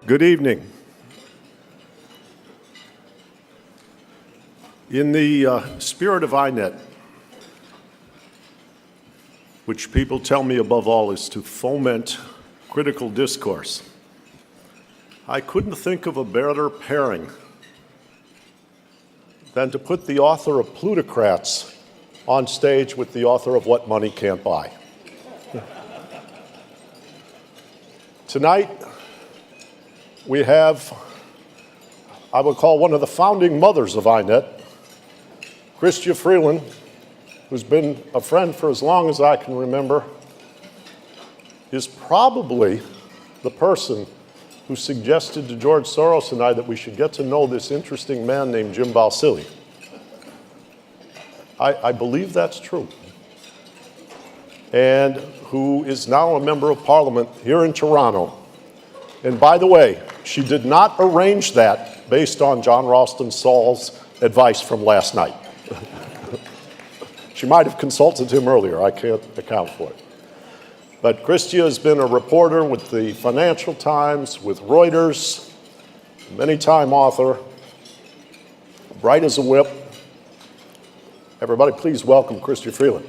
Good evening. In the spirit of INET, which people tell me above all is to foment critical discourse, I couldn't think of a better pairing than to put the author of Plutocrats on stage with the author of What Money Can't Buy. Tonight, we have, I would call one of the founding mothers of INET, Chrystia Freeland, who's been a friend for as long as I can remember, is probably the person who suggested to George Soros and I that we should get to know this interesting man named Jim Balsillie. I believe that's true. And who is now a member of Parliament here in Toronto. And by the way, she did not arrange that based on John Ralston Saul's advice from last night. She might have consulted him earlier, I can't account for it. But Chrystia has been a reporter with the Financial Times, with Reuters, many-time author, bright as a whip. Everybody, please welcome Chrystia Freeland.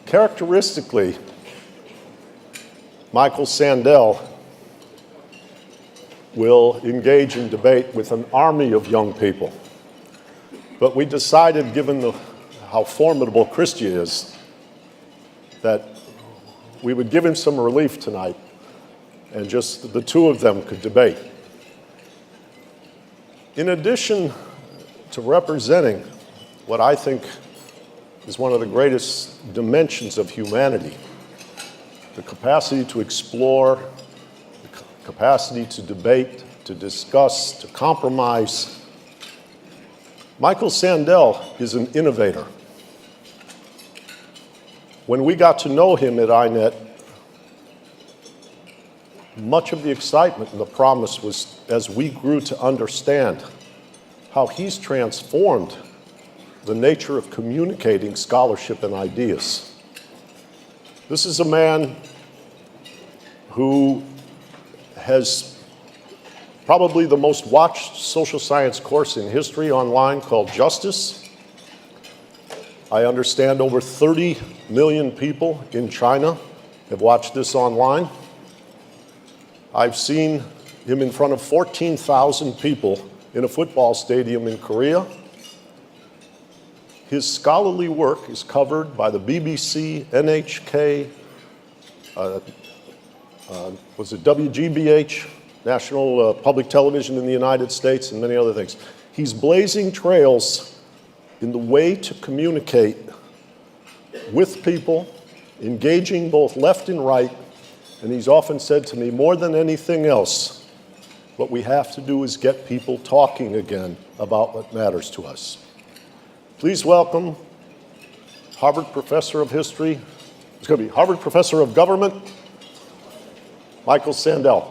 Characteristically, Michael Sandel will engage in debate with an army of young people. But we decided, given how formidable Chrystia is, that we would give him some relief tonight and just the two of them could debate. In addition to representing what I think is one of the greatest dimensions of humanity, the capacity to explore, the capacity to debate, to discuss, to compromise. Michael Sandel is an innovator. When we got to know him at INET, much of the excitement and the promise was as we grew to understand how he's transformed the nature of communicating scholarship and ideas. This is a man who has probably the most watched social science course in history online called Justice. I understand over 30 million people in China have watched this online. I've seen him in front of 14,000 people in a football stadium in Korea. His scholarly work is covered by the BBC, NHK, WGBH, National Public Television in the United States, and many other things. He's blazing trails in the way to communicate with people, engaging both left and right, and he's often said to me, more than anything else, what we have to do is get people talking again about what matters to us. Please welcome Harvard Professor of History, it's going to be Harvard Professor of Government, Michael Sandel.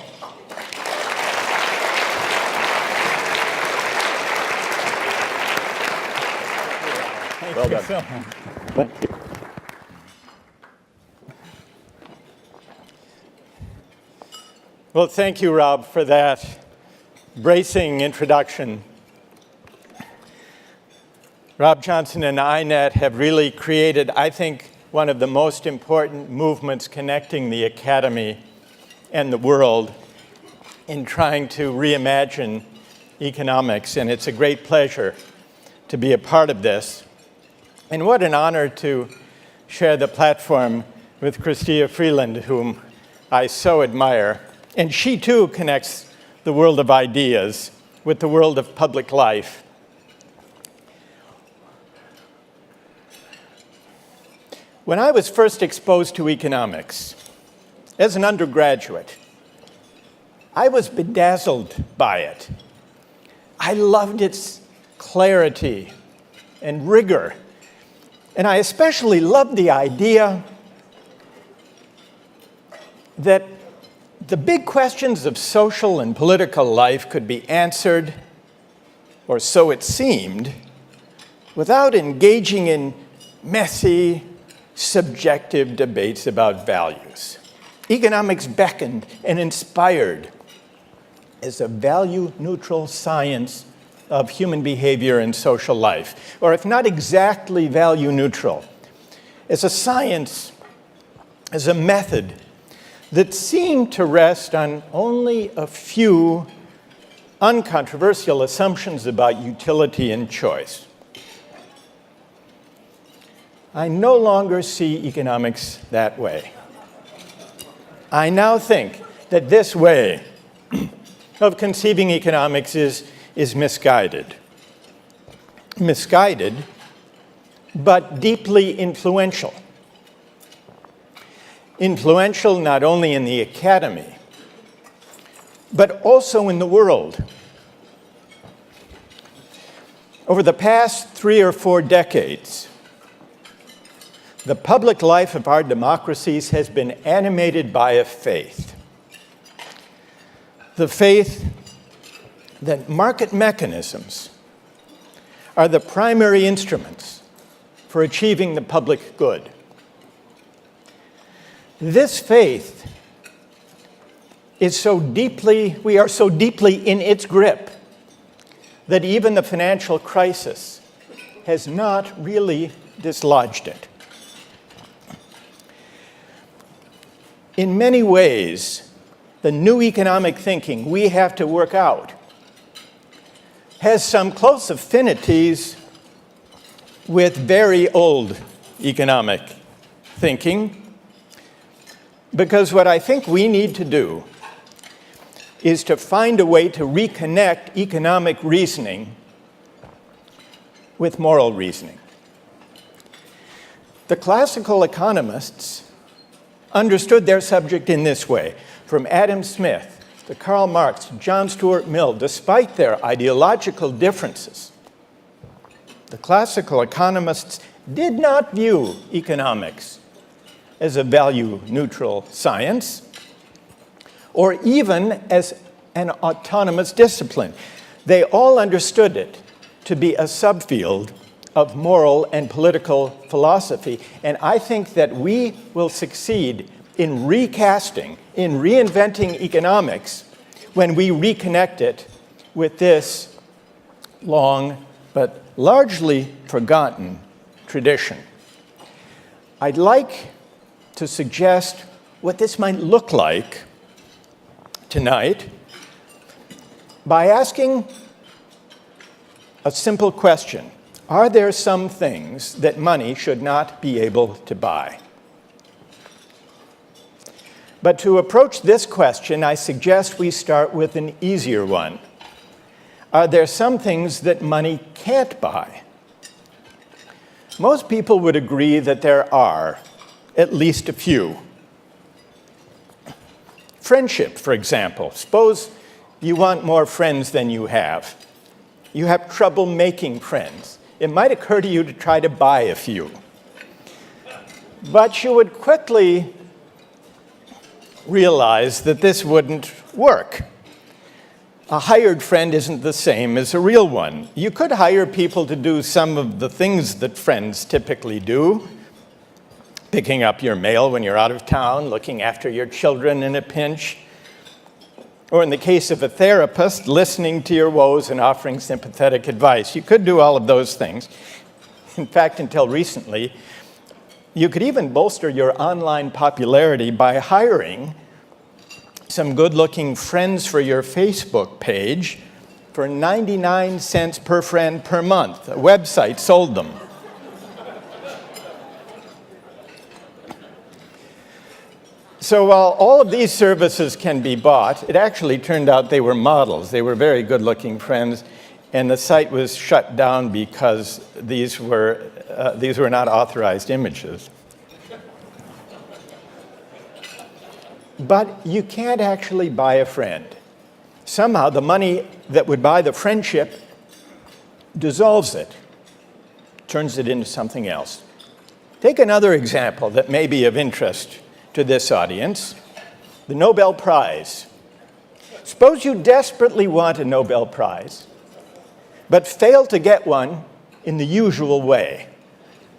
Well done. Thank you. Well, thank you, Rob, for that bracing introduction. Rob Johnson and INET have really created, I think, one of the most important movements connecting the academy and the world in trying to reimagine economics, and it's a great pleasure to be a part of this. And what an honor to share the platform with Chrystia Freeland, whom I so admire. And she, too, connects the world of ideas with the world of public life. When I was first exposed to economics, as an undergraduate, I was bedazzled by it. I loved its clarity and rigor. And I especially loved the idea that the big questions of social and political life could be answered or so it seemed, without engaging in messy, subjective debates about values. Economics beckoned and inspired as a value-neutral science of human behavior and social life, or if not exactly value-neutral, as a science, as a method that seemed to rest on only a few uncontroversial assumptions about utility and choice. I no longer see economics that way. I now think that this way of conceiving economics is misguided. Misguided, but deeply influential. Influential not only in the academy, but also in the world. Over the past 3 or 4 decades, the public life of our democracies has been animated by a faith. The faith that market mechanisms are the primary instruments for achieving the public good. This faith is we are so deeply in its grip that even the financial crisis has not really dislodged it. In many ways, the new economic thinking we have to work out has some close affinities with very old economic thinking, because what I think we need to do is to find a way to reconnect economic reasoning with moral reasoning. The classical economists understood their subject in this way. From Adam Smith to Karl Marx to John Stuart Mill, despite their ideological differences, the classical economists did not view economics as a value-neutral science or even as an autonomous discipline. They all understood it to be a subfield of moral and political philosophy. And I think that we will succeed in recasting, in reinventing economics when we reconnect it with this long but largely forgotten tradition. I'd like to suggest what this might look like tonight by asking a simple question. Are there some things that money should not be able to buy? But to approach this question, I suggest we start with an easier one. Are there some things that money can't buy? Most people would agree that there are at least a few. Friendship, for example. Suppose you want more friends than you have. You have trouble making friends. It might occur to you to try to buy a few. But you would quickly realize that this wouldn't work. A hired friend isn't the same as a real one. You could hire people to do some of the things that friends typically do, picking up your mail when you're out of town, looking after your children in a pinch, or in the case of a therapist, listening to your woes and offering sympathetic advice. You could do all of those things. In fact, until recently, you could even bolster your online popularity by hiring some good-looking friends for your Facebook page for 99 cents per friend per month. A website sold them. So while all of these services can be bought, it actually turned out they were models. They were very good-looking friends, and the site was shut down because these were not authorized images. But you can't actually buy a friend. Somehow the money that would buy the friendship dissolves it, turns it into something else. Take another example that may be of interest to this audience, the Nobel Prize. Suppose you desperately want a Nobel Prize, but fail to get one in the usual way,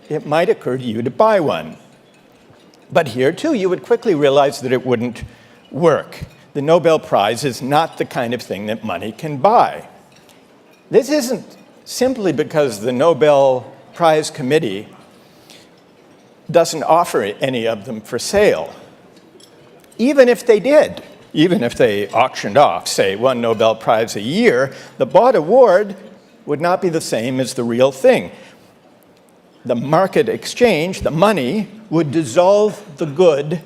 it might occur to you to buy one. But here, too, you would quickly realize that it wouldn't work. The Nobel Prize is not the kind of thing that money can buy. This isn't simply because the Nobel Prize Committee doesn't offer any of them for sale. Even if they did, even if they auctioned off, say, one Nobel Prize a year, the bought award would not be the same as the real thing. The market exchange, the money, would dissolve the good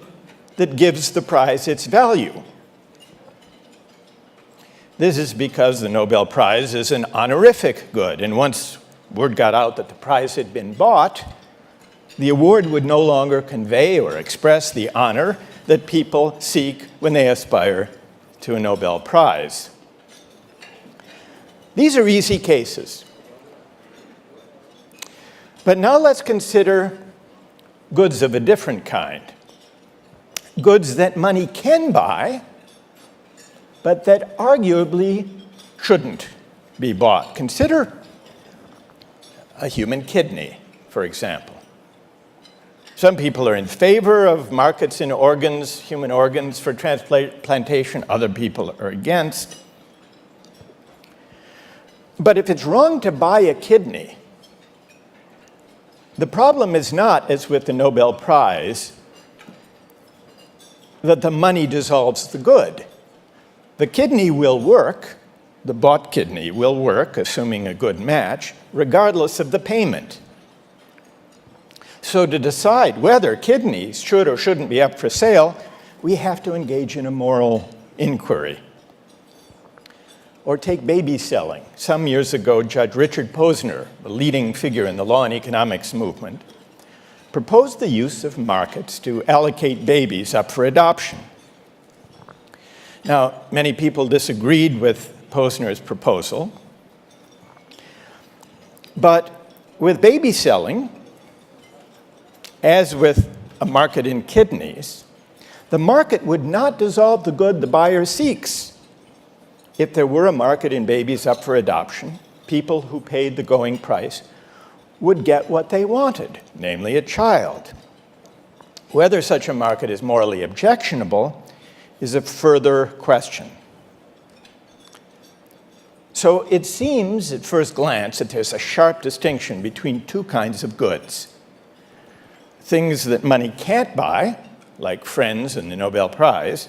that gives the prize its value. This is because the Nobel Prize is an honorific good, and once word got out that the prize had been bought, the award would no longer convey or express the honor that people seek when they aspire to a Nobel Prize. These are easy cases. But now let's consider goods of a different kind. Goods that money can buy, but that arguably shouldn't be bought. Consider a human kidney, for example. Some people are in favor of markets in organs, human organs for transplantation. Other people are against. But if it's wrong to buy a kidney, the problem is not, as with the Nobel Prize, that the money dissolves the good. The kidney will work, the bought kidney will work, assuming a good match, regardless of the payment. So to decide whether kidneys should or shouldn't be up for sale, we have to engage in a moral inquiry. Or take baby selling. Some years ago, Judge Richard Posner, a leading figure in the law and economics movement, proposed the use of markets to allocate babies up for adoption. Now, many people disagreed with Posner's proposal, but with baby selling, as with a market in kidneys, the market would not dissolve the good the buyer seeks. If there were a market in babies up for adoption, people who paid the going price would get what they wanted, namely a child. Whether such a market is morally objectionable is a further question. So it seems at first glance that there's a sharp distinction between two kinds of goods. Things that money can't buy, like friends and the Nobel Prize,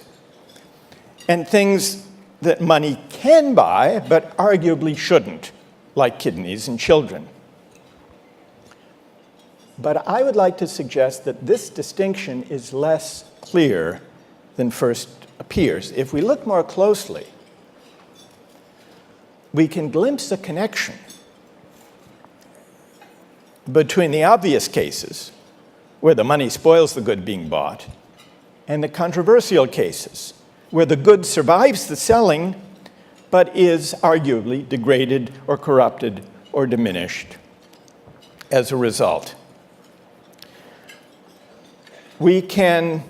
and things that money can buy but arguably shouldn't, like kidneys and children. But I would like to suggest that this distinction is less clear than first appears. If we look more closely, we can glimpse a connection between the obvious cases, where the money spoils the good being bought, and the controversial cases, where the good survives the selling, but is arguably degraded or corrupted or diminished as a result. We can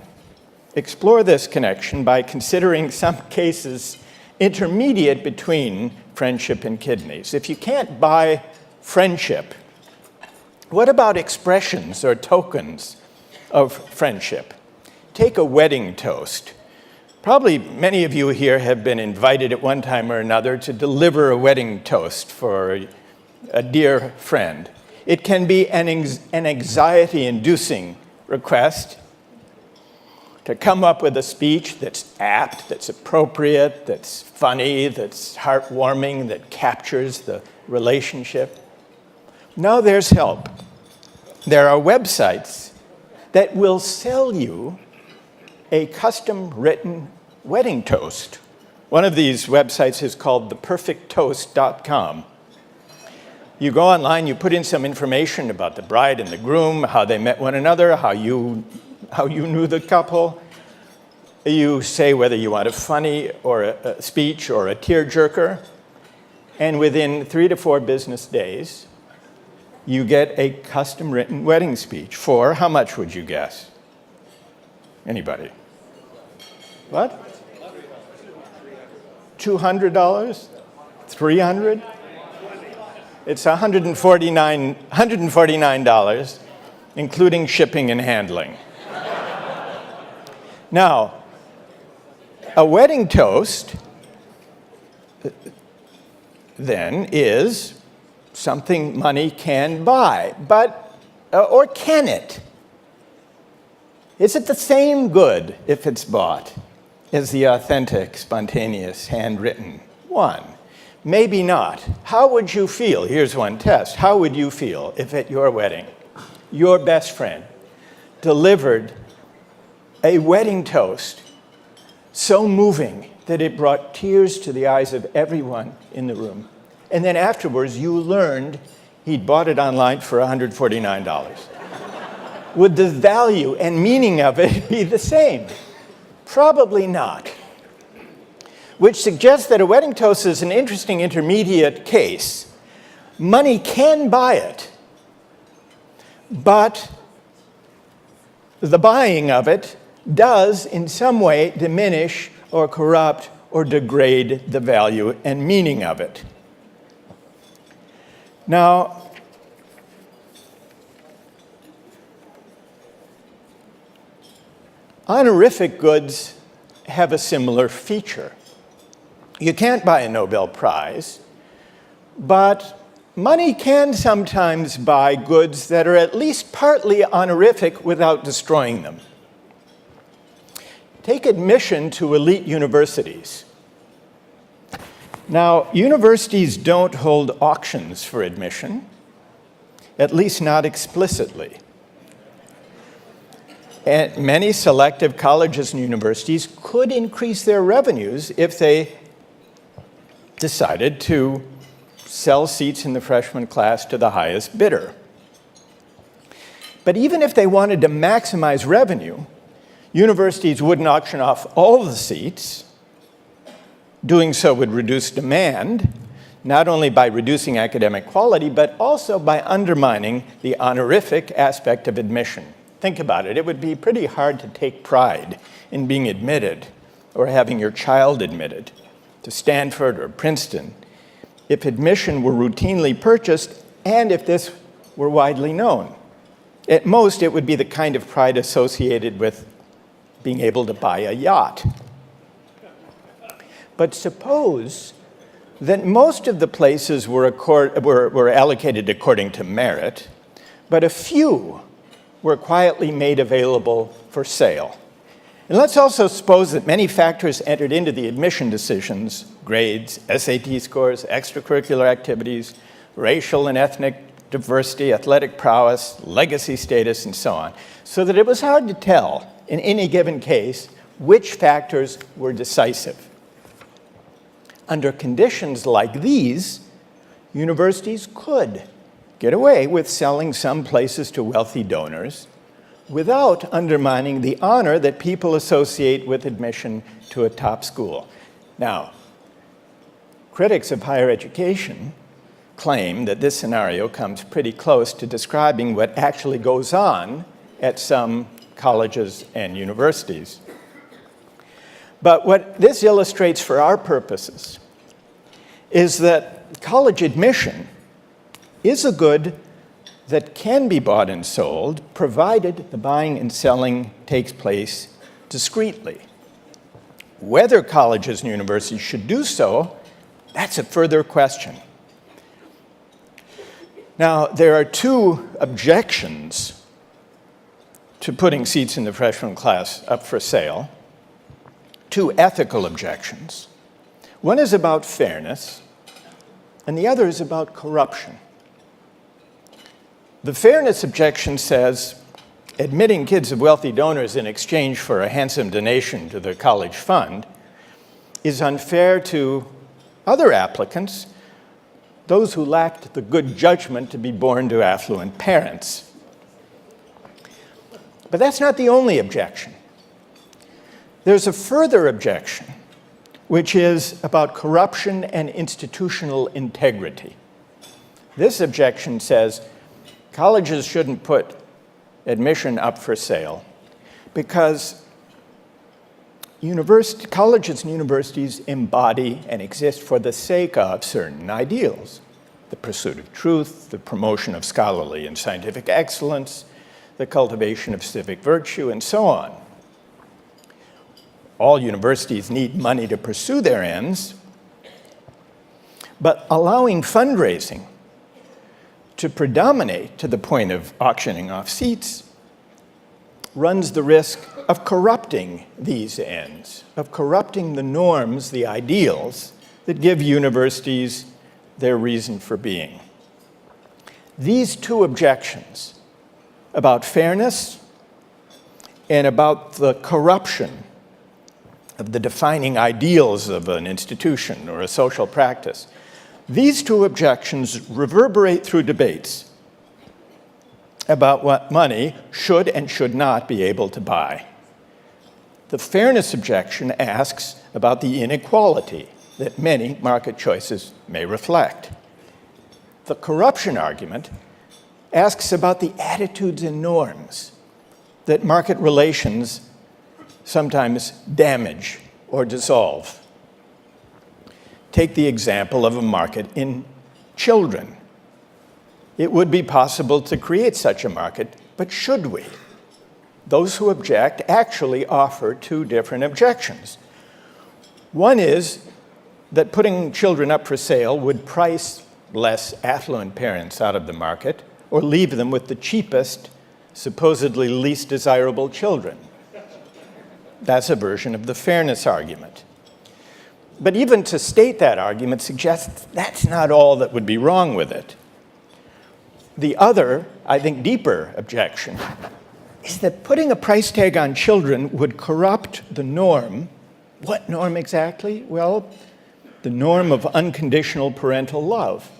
explore this connection by considering some cases intermediate between friendship and kidneys. If you can't buy friendship, what about expressions or tokens of friendship? Take a wedding toast. Probably many of you here have been invited at one time or another to deliver a wedding toast for a dear friend. It can be an anxiety-inducing request to come up with a speech that's apt, that's appropriate, that's funny, that's heartwarming, that captures the relationship. Now there's help. There are websites that will sell you a custom-written wedding toast. One of these websites is called theperfecttoast.com. You go online, you put in some information about the bride and the groom, how they met one another, how you knew the couple. You say whether you want a funny or a speech or a tearjerker. And within 3 to 4 business days, you get a custom-written wedding speech for, how much would you guess? Anybody? What? $200? $300? It's $149, including shipping and handling. Now, a wedding toast then is something money can buy, but, or can it? Is it the same good if it's bought as the authentic, spontaneous, handwritten one? Maybe not. How would you feel? Here's one test. How would you feel if at your wedding, your best friend delivered a wedding toast so moving that it brought tears to the eyes of everyone in the room, and then afterwards you learned he'd bought it online for $149? Would the value and meaning of it be the same? Probably not. Which suggests that a wedding toast is an interesting intermediate case. Money can buy it, but the buying of it does in some way diminish or corrupt or degrade the value and meaning of it. Now, honorific goods have a similar feature. You can't buy a Nobel Prize, but money can sometimes buy goods that are at least partly honorific without destroying them. Take admission to elite universities. Now, universities don't hold auctions for admission, at least not explicitly. And many selective colleges and universities could increase their revenues if they decided to sell seats in the freshman class to the highest bidder. But even if they wanted to maximize revenue, universities wouldn't auction off all the seats. Doing so would reduce demand, not only by reducing academic quality, but also by undermining the honorific aspect of admission. Think about it. It would be pretty hard to take pride in being admitted or having your child admitted to Stanford or Princeton if admission were routinely purchased and if this were widely known. At most, it would be the kind of pride associated with being able to buy a yacht. But suppose that most of the places were allocated according to merit, but a few were quietly made available for sale. And let's also suppose that many factors entered into the admission decisions: grades, SAT scores, extracurricular activities, racial and ethnic diversity, athletic prowess, legacy status, and so on, so that it was hard to tell in any given case which factors were decisive. Under conditions like these, universities could get away with selling some places to wealthy donors without undermining the honor that people associate with admission to a top school. Now, critics of higher education claim that this scenario comes pretty close to describing what actually goes on at some colleges and universities. But what this illustrates for our purposes is that college admission is a good that can be bought and sold, provided the buying and selling takes place discreetly. Whether colleges and universities should do so, that's a further question. Now, there are two objections to putting seats in the freshman class up for sale, two ethical objections. One is about fairness, and the other is about corruption. The fairness objection says admitting kids of wealthy donors in exchange for a handsome donation to the college fund is unfair to other applicants, those who lacked the good judgment to be born to affluent parents. But that's not the only objection. There's a further objection, which is about corruption and institutional integrity. This objection says colleges shouldn't put admission up for sale because colleges and universities embody and exist for the sake of certain ideals. the pursuit of truth, the promotion of scholarly and scientific excellence, the cultivation of civic virtue, and so on. All universities need money to pursue their ends, but allowing fundraising to predominate to the point of auctioning off seats runs the risk of corrupting these ends, of corrupting the norms, the ideals that give universities their reason for being. These two objections about fairness and about the corruption of the defining ideals of an institution or a social practice, these two objections reverberate through debates about what money should and should not be able to buy. The fairness objection asks about the inequality that many market choices may reflect. The corruption argument asks about the attitudes and norms that market relations sometimes damage or dissolve. Take the example of a market in children. It would be possible to create such a market, but should we? Those who object actually offer two different objections. One is that putting children up for sale would price less affluent parents out of the market or leave them with the cheapest, supposedly least desirable children. That's a version of the fairness argument. But even to state that argument suggests that's not all that would be wrong with it. The other, I think, deeper objection is that putting a price tag on children would corrupt the norm. What norm exactly? Well, the norm of unconditional parental love.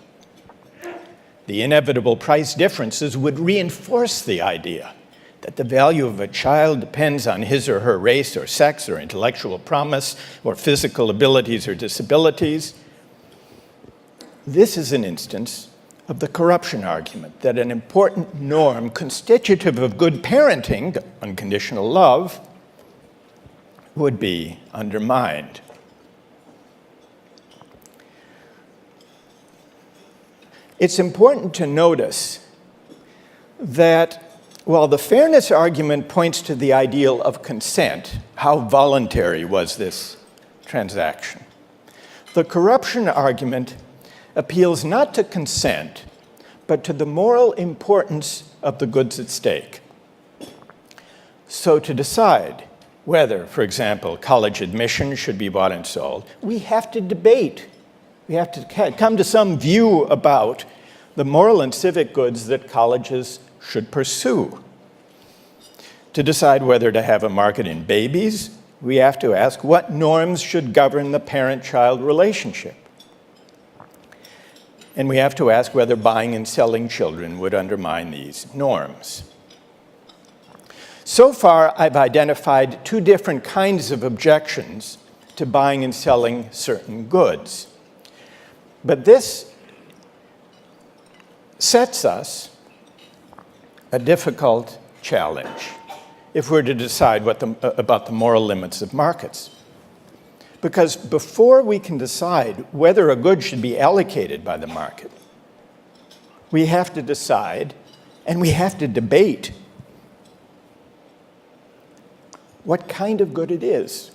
The inevitable price differences would reinforce the idea that the value of a child depends on his or her race or sex or intellectual promise or physical abilities or disabilities. This is an instance of the corruption argument, that an important norm constitutive of good parenting, unconditional love, would be undermined. It's important to notice that while the fairness argument points to the ideal of consent, how voluntary was this transaction, the corruption argument appeals not to consent, but to the moral importance of the goods at stake. So to decide whether, for example, college admission should be bought and sold, we have to debate. We have to come to some view about the moral and civic goods that colleges should pursue. To decide whether to have a market in babies, we have to ask what norms should govern the parent-child relationship. And we have to ask whether buying and selling children would undermine these norms. So far, I've identified two different kinds of objections to buying and selling certain goods. But this sets us a difficult challenge if we're to decide about the moral limits of markets. Because before we can decide whether a good should be allocated by the market, we have to decide and we have to debate what kind of good it is,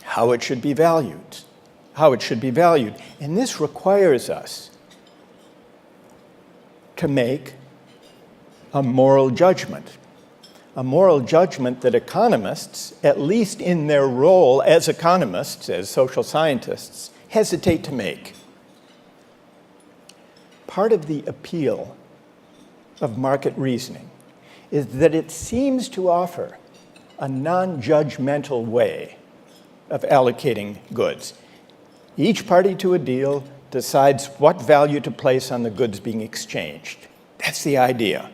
how it should be valued, And this requires us to make a moral judgment that economists, at least in their role as economists, as social scientists, hesitate to make. Part of the appeal of market reasoning is that it seems to offer a non-judgmental way of allocating goods. Each party to a deal decides what value to place on the goods being exchanged. That's the idea.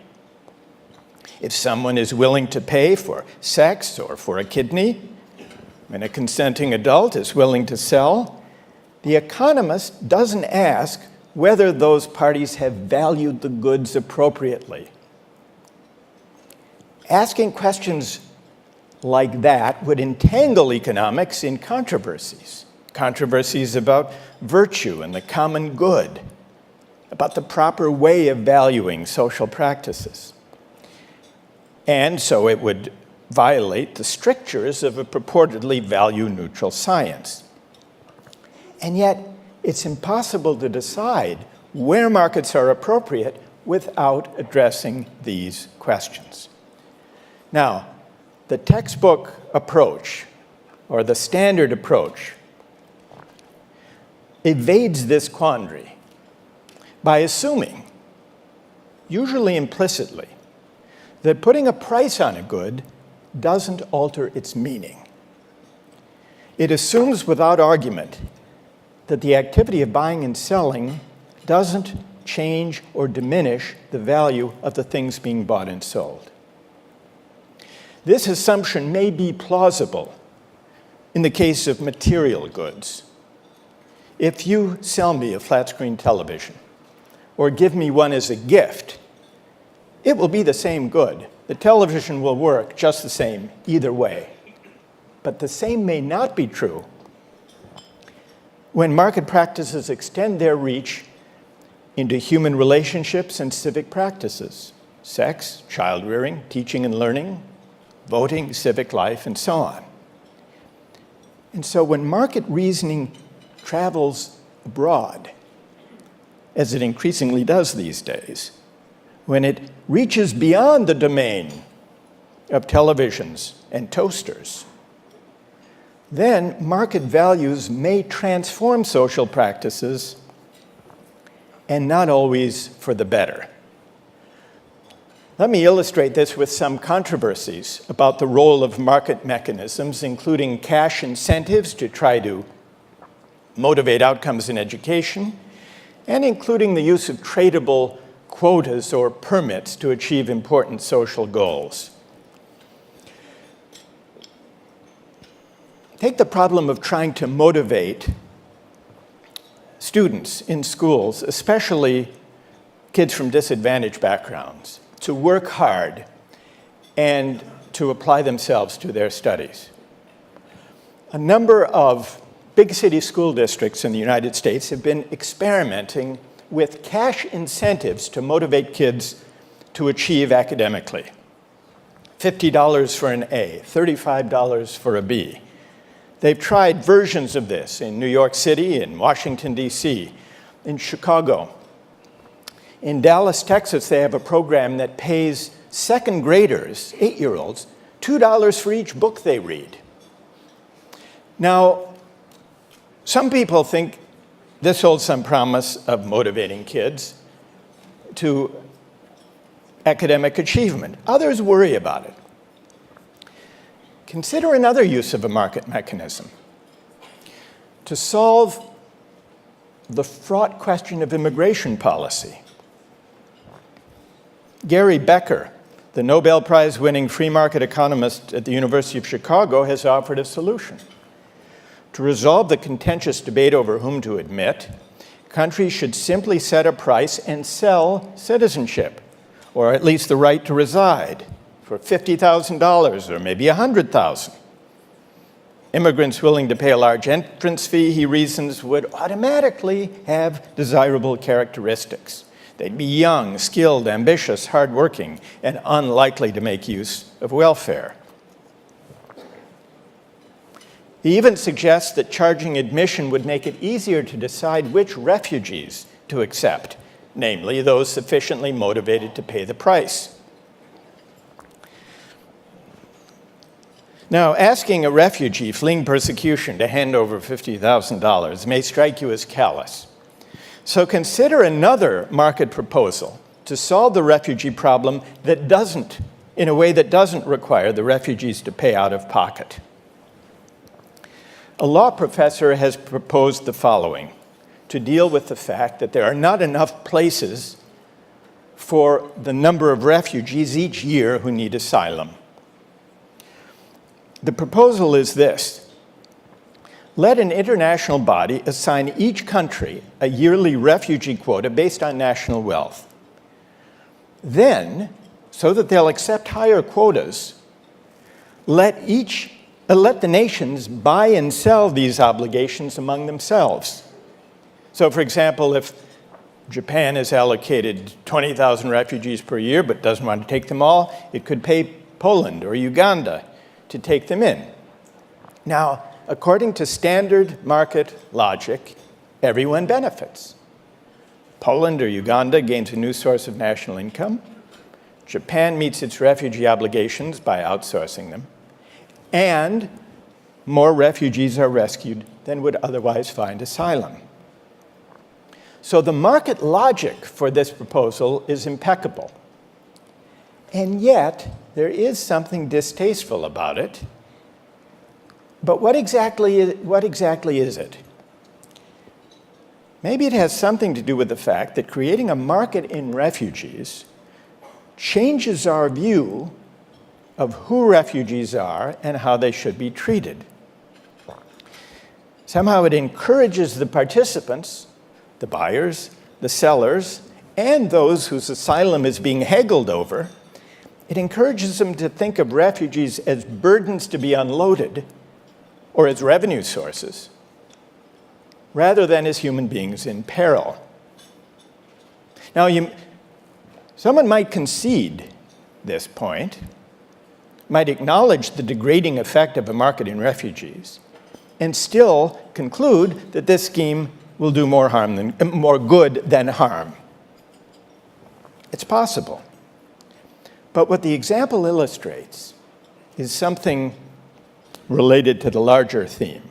If someone is willing to pay for sex or for a kidney, and a consenting adult is willing to sell, the economist doesn't ask whether those parties have valued the goods appropriately. Asking questions like that would entangle economics in controversies about virtue and the common good, about the proper way of valuing social practices. And so it would violate the strictures of a purportedly value-neutral science. And yet, it's impossible to decide where markets are appropriate without addressing these questions. Now, the textbook approach, or the standard approach, evades this quandary by assuming, usually implicitly, that putting a price on a good doesn't alter its meaning. It assumes without argument that the activity of buying and selling doesn't change or diminish the value of the things being bought and sold. This assumption may be plausible in the case of material goods. If you sell me a flat-screen television or give me one as a gift, it will be the same good. The television will work just the same either way. But the same may not be true when market practices extend their reach into human relationships and civic practices: sex, child-rearing, teaching and learning, voting, civic life, and so on. And so when market reasoning travels abroad, as it increasingly does these days, when it reaches beyond the domain of televisions and toasters, then market values may transform social practices, and not always for the better. Let me illustrate this with some controversies about the role of market mechanisms, including cash incentives to try to motivate outcomes in education, and including the use of tradable quotas or permits to achieve important social goals. Take the problem of trying to motivate students in schools, especially kids from disadvantaged backgrounds, to work hard and to apply themselves to their studies. A number of big city school districts in the United States have been experimenting with cash incentives to motivate kids to achieve academically. $50 for an A, $35 for a B. They've tried versions of this in New York City, in Washington, D.C., in Chicago. In Dallas, Texas, they have a program that pays second graders, 8-year-olds, $2 for each book they read. Now, some people think this holds some promise of motivating kids to academic achievement. Others worry about it. Consider another use of a market mechanism to solve the fraught question of immigration policy. Gary Becker, the Nobel Prize-winning free market economist at the University of Chicago, has offered a solution. To resolve the contentious debate over whom to admit, countries should simply set a price and sell citizenship, or at least the right to reside, for $50,000 or maybe $100,000. Immigrants willing to pay a large entrance fee, he reasons, would automatically have desirable characteristics. They'd be young, skilled, ambitious, hardworking, and unlikely to make use of welfare. He even suggests that charging admission would make it easier to decide which refugees to accept, namely those sufficiently motivated to pay the price. Now, asking a refugee fleeing persecution to hand over $50,000 may strike you as callous. So consider another market proposal to solve the refugee problem in a way that doesn't require the refugees to pay out of pocket. A law professor has proposed the following to deal with the fact that there are not enough places for the number of refugees each year who need asylum. The proposal is this: let an international body assign each country a yearly refugee quota based on national wealth. Then, so that they'll accept higher quotas, let the nations buy and sell these obligations among themselves. So, for example, if Japan has allocated 20,000 refugees per year but doesn't want to take them all. It could pay Poland or Uganda to take them in. Now, according to standard market logic, everyone benefits. Poland or Uganda gains a new source of national income. Japan meets its refugee obligations by outsourcing them. And more refugees are rescued than would otherwise find asylum. So the market logic for this proposal is impeccable. And yet, there is something distasteful about it. But what exactly is it? Maybe it has something to do with the fact that creating a market in refugees changes our view of who refugees are and how they should be treated. Somehow it encourages the participants, the buyers, the sellers, and those whose asylum is being haggled over, it encourages them to think of refugees as burdens to be unloaded or as revenue sources, rather than as human beings in peril. Now, someone might concede this point, might acknowledge the degrading effect of a market in refugees, and still conclude that this scheme will do more good than harm. It's possible. But what the example illustrates is something related to the larger theme,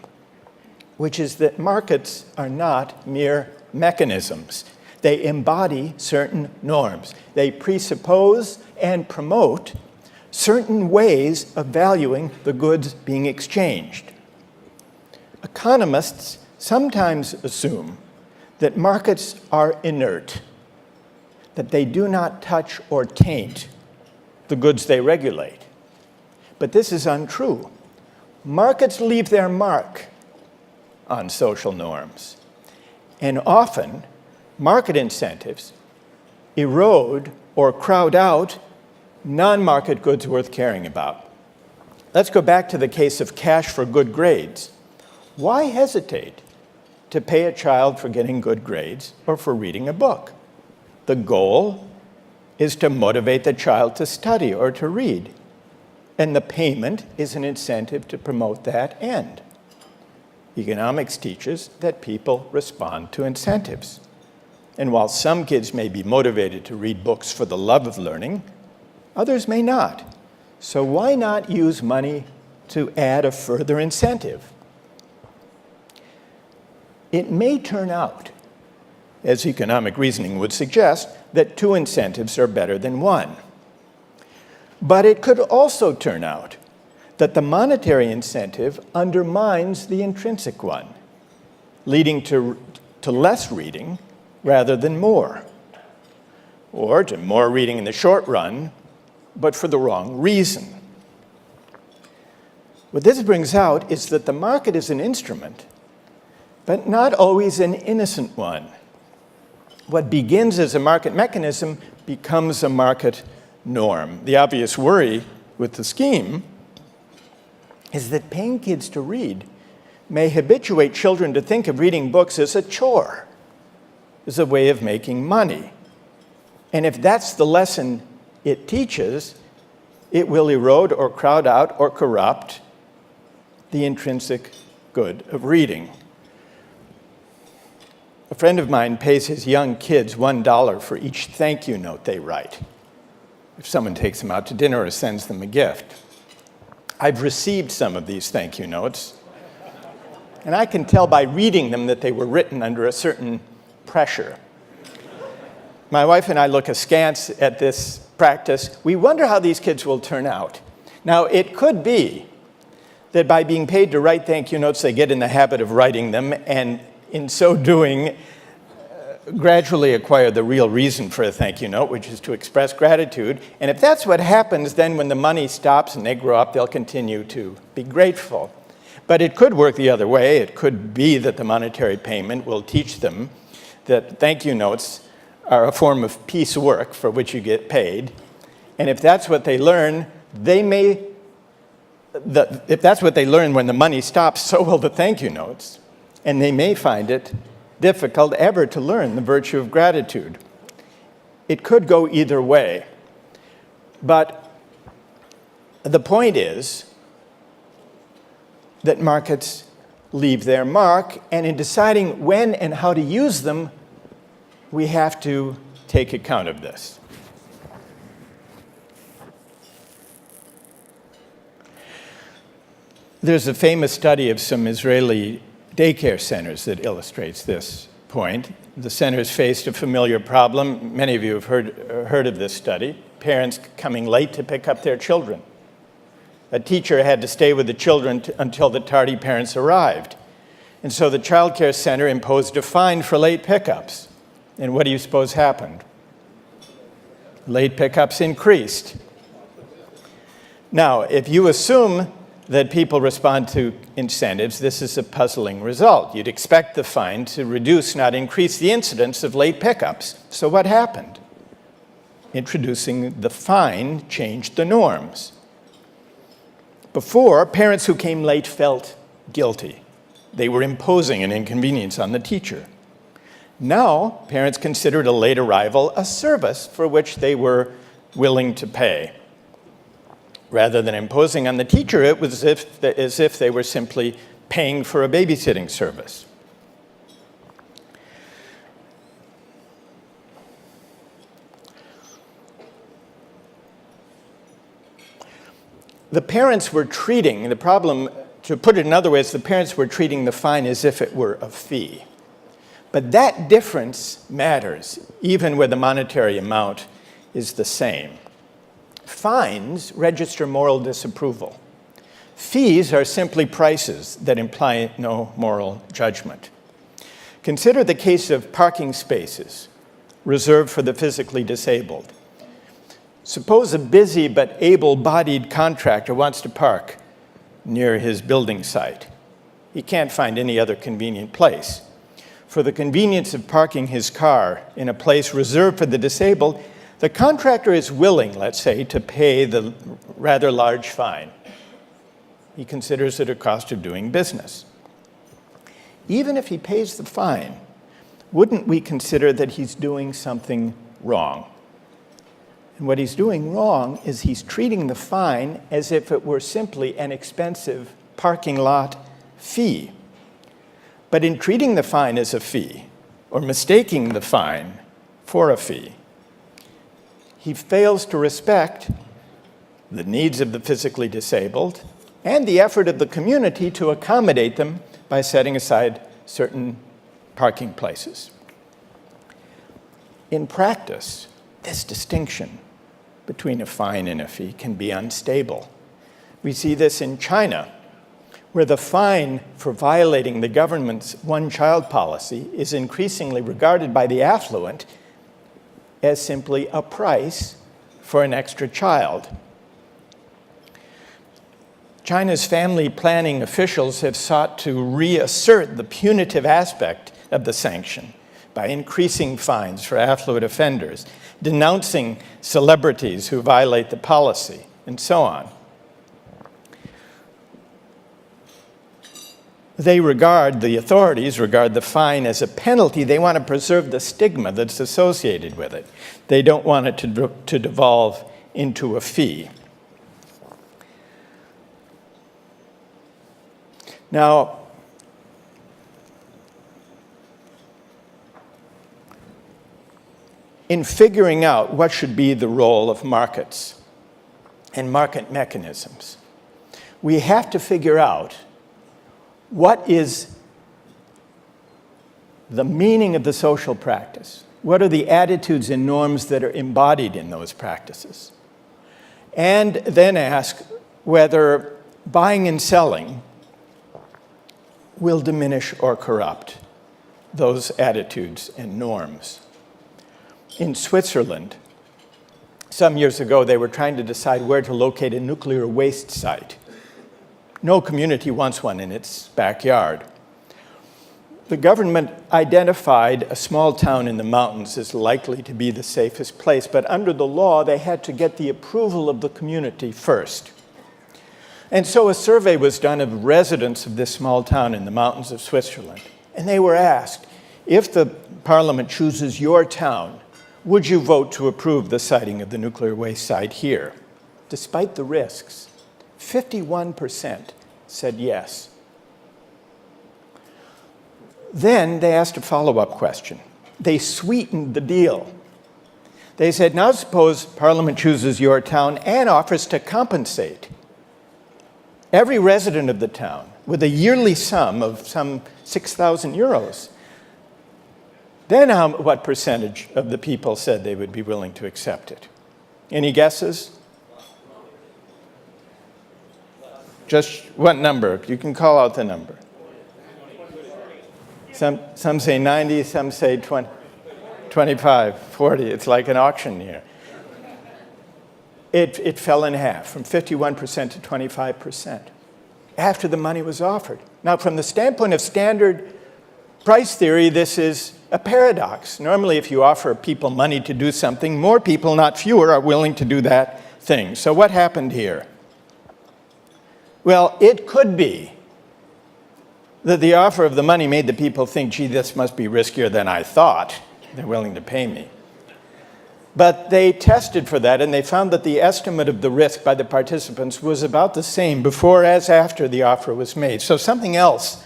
which is that markets are not mere mechanisms. They embody certain norms. They presuppose and promote certain ways of valuing the goods being exchanged. Economists sometimes assume that markets are inert, that they do not touch or taint the goods they regulate. But this is untrue. Markets leave their mark on social norms. And often, market incentives erode or crowd out non-market goods worth caring about. Let's go back to the case of cash for good grades. Why hesitate to pay a child for getting good grades or for reading a book? The goal is to motivate the child to study or to read, and the payment is an incentive to promote that end. Economics teaches that people respond to incentives. And while some kids may be motivated to read books for the love of learning, others may not. So why not use money to add a further incentive? It may turn out, as economic reasoning would suggest, that two incentives are better than one. But it could also turn out that the monetary incentive undermines the intrinsic one, leading to less reading rather than more, or to more reading in the short run, but for the wrong reason. What this brings out is that the market is an instrument, but not always an innocent one. What begins as a market mechanism becomes a market norm. The obvious worry with the scheme is that paying kids to read may habituate children to think of reading books as a chore, as a way of making money. And if that's the lesson it teaches, it will erode or crowd out or corrupt the intrinsic good of reading. A friend of mine pays his young kids $1 for each thank you note they write, if someone takes them out to dinner or sends them a gift. I've received some of these thank you notes, and I can tell by reading them that they were written under a certain pressure. My wife and I look askance at this practice. We wonder how these kids will turn out. Now, it could be that by being paid to write thank you notes, they get in the habit of writing them, and in so doing, gradually acquire the real reason for a thank you note, which is to express gratitude. And if that's what happens, then when the money stops and they grow up, they'll continue to be grateful. But it could work the other way. It could be that the monetary payment will teach them that thank you notes are a form of piece work for which you get paid. And if that's what they learn, if that's what they learn when the money stops, so will the thank you notes. And they may find it difficult ever to learn the virtue of gratitude. It could go either way. But the point is that markets leave their mark, and in deciding when and how to use them, we have to take account of this. There's a famous study of some Israeli daycare centers that illustrates this point. The centers faced a familiar problem. Many of you have heard of this study. Parents coming late to pick up their children. A teacher had to stay with the children until the tardy parents arrived. And so the child care center imposed a fine for late pickups. And what do you suppose happened? Late pickups increased. Now, if you assume that people respond to incentives, this is a puzzling result. You'd expect the fine to reduce, not increase, the incidence of late pickups. So what happened? Introducing the fine changed the norms. Before, parents who came late felt guilty. They were imposing an inconvenience on the teacher. Now, parents considered a late arrival a service for which they were willing to pay. Rather than imposing on the teacher, it was as if they were simply paying for a babysitting service. The parents were treating, the problem, to put it in other ways, the parents were treating the fine as if it were a fee. But that difference matters, even where the monetary amount is the same. Fines register moral disapproval. Fees are simply prices that imply no moral judgment. Consider the case of parking spaces reserved for the physically disabled. Suppose a busy but able-bodied contractor wants to park near his building site. He can't find any other convenient place. For the convenience of parking his car in a place reserved for the disabled, the contractor is willing, let's say, to pay the rather large fine. He considers it a cost of doing business. Even if he pays the fine, wouldn't we consider that he's doing something wrong? And what he's doing wrong is he's treating the fine as if it were simply an expensive parking lot fee. But in treating the fine as a fee, or mistaking the fine for a fee, he fails to respect the needs of the physically disabled and the effort of the community to accommodate them by setting aside certain parking places. In practice, this distinction between a fine and a fee can be unstable. We see this in China, where the fine for violating the government's one-child policy is increasingly regarded by the affluent as simply a price for an extra child. China's family planning officials have sought to reassert the punitive aspect of the sanction by increasing fines for affluent offenders, denouncing celebrities who violate the policy, and so on. The authorities regard the fine as a penalty. They want to preserve the stigma that's associated with it. They don't want it to devolve into a fee. Now, in figuring out what should be the role of markets and market mechanisms, we have to figure out what is the meaning of the social practice? What are the attitudes and norms that are embodied in those practices? And then ask whether buying and selling will diminish or corrupt those attitudes and norms. In Switzerland, some years ago, they were trying to decide where to locate a nuclear waste site. No community wants one in its backyard. The government identified a small town in the mountains as likely to be the safest place, but under the law, they had to get the approval of the community first. And so a survey was done of residents of this small town in the mountains of Switzerland, and they were asked, if the Parliament chooses your town, would you vote to approve the siting of the nuclear waste site here? Despite the risks, 51% said yes. Then they asked a follow-up question. They sweetened the deal. They said, now suppose Parliament chooses your town and offers to compensate every resident of the town with a yearly sum of some 6,000 euros. Then what percentage of the people said they would be willing to accept it? Any guesses? Just what number? You can call out the number. Some say 90, some say 20, 25, 40. It's like an auction here. It fell in half, from 51% to 25%, after the money was offered. Now, from the standpoint of standard price theory, this is a paradox. Normally, if you offer people money to do something, more people, not fewer, are willing to do that thing. So what happened here? Well, it could be that the offer of the money made the people think, gee, this must be riskier than I thought. They're willing to pay me. But they tested for that, and they found that the estimate of the risk by the participants was about the same before as after the offer was made. So something else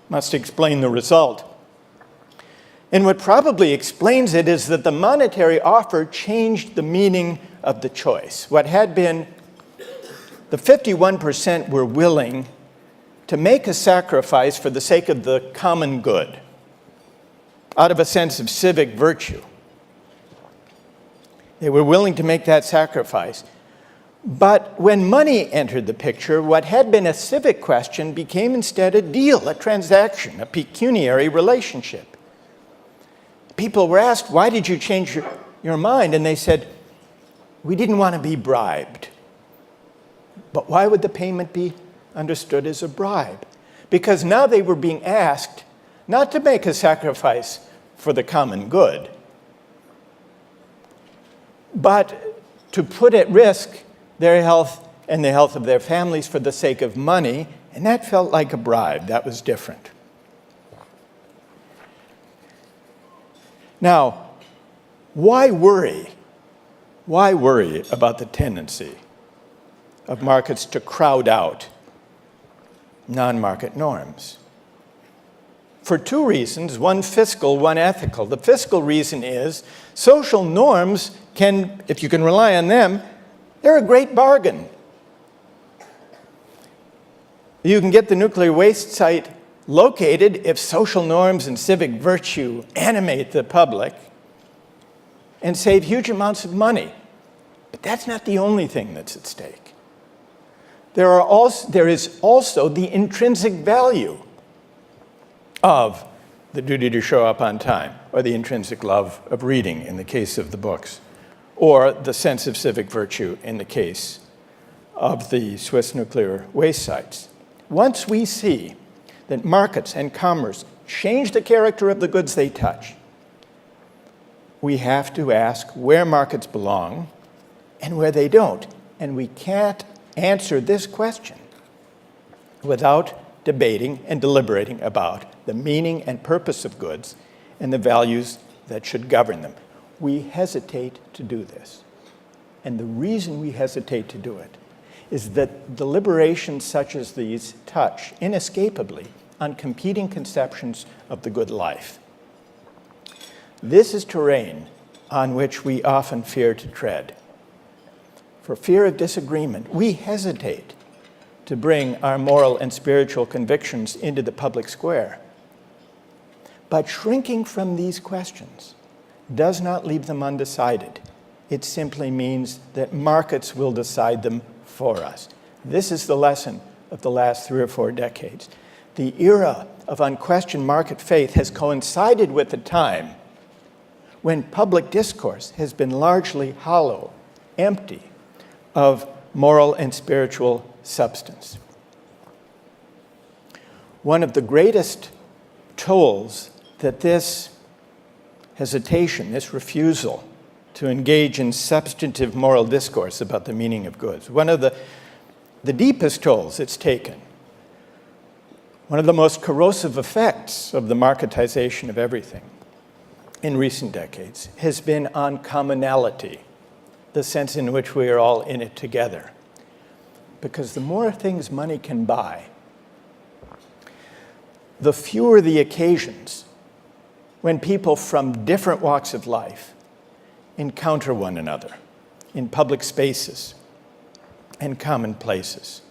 must explain the result. And what probably explains it is that the monetary offer changed the meaning of the choice. What had been, the 51% were willing to make a sacrifice for the sake of the common good, out of a sense of civic virtue. They were willing to make that sacrifice. But when money entered the picture, what had been a civic question became instead a deal, a transaction, a pecuniary relationship. People were asked, why did you change your mind? And they said, we didn't want to be bribed. But why would the payment be understood as a bribe? Because now they were being asked not to make a sacrifice for the common good, but to put at risk their health and the health of their families for the sake of money, and that felt like a bribe. That was different. Now, why worry? Why worry about the tendency of markets to crowd out non-market norms? For two reasons, one fiscal, one ethical. The fiscal reason is social norms can, if you can rely on them, they're a great bargain. You can get the nuclear waste site located if social norms and civic virtue animate the public and save huge amounts of money. But that's not the only thing that's at stake. There is also the intrinsic value of the duty to show up on time, or the intrinsic love of reading in the case of the books, or the sense of civic virtue in the case of the Swiss nuclear waste sites. Once we see that markets and commerce change the character of the goods they touch, we have to ask where markets belong and where they don't. And we can't answer this question without debating and deliberating about the meaning and purpose of goods and the values that should govern them. We hesitate to do this. And the reason we hesitate to do it is that deliberations such as these touch inescapably on competing conceptions of the good life. This is terrain on which we often fear to tread. For fear of disagreement, we hesitate to bring our moral and spiritual convictions into the public square. But shrinking from these questions does not leave them undecided. It simply means that markets will decide them for us. This is the lesson of the last 3 or 4 decades. The era of unquestioned market faith has coincided with the time when public discourse has been largely hollow, empty of moral and spiritual substance. One of the greatest tolls that this hesitation, this refusal to engage in substantive moral discourse about the meaning of goods, one of the deepest tolls it's taken One of the most corrosive effects of the marketization of everything in recent decades has been on commonality, the sense in which we are all in it together. Because the more things money can buy, the fewer the occasions when people from different walks of life encounter one another in public spaces and common places.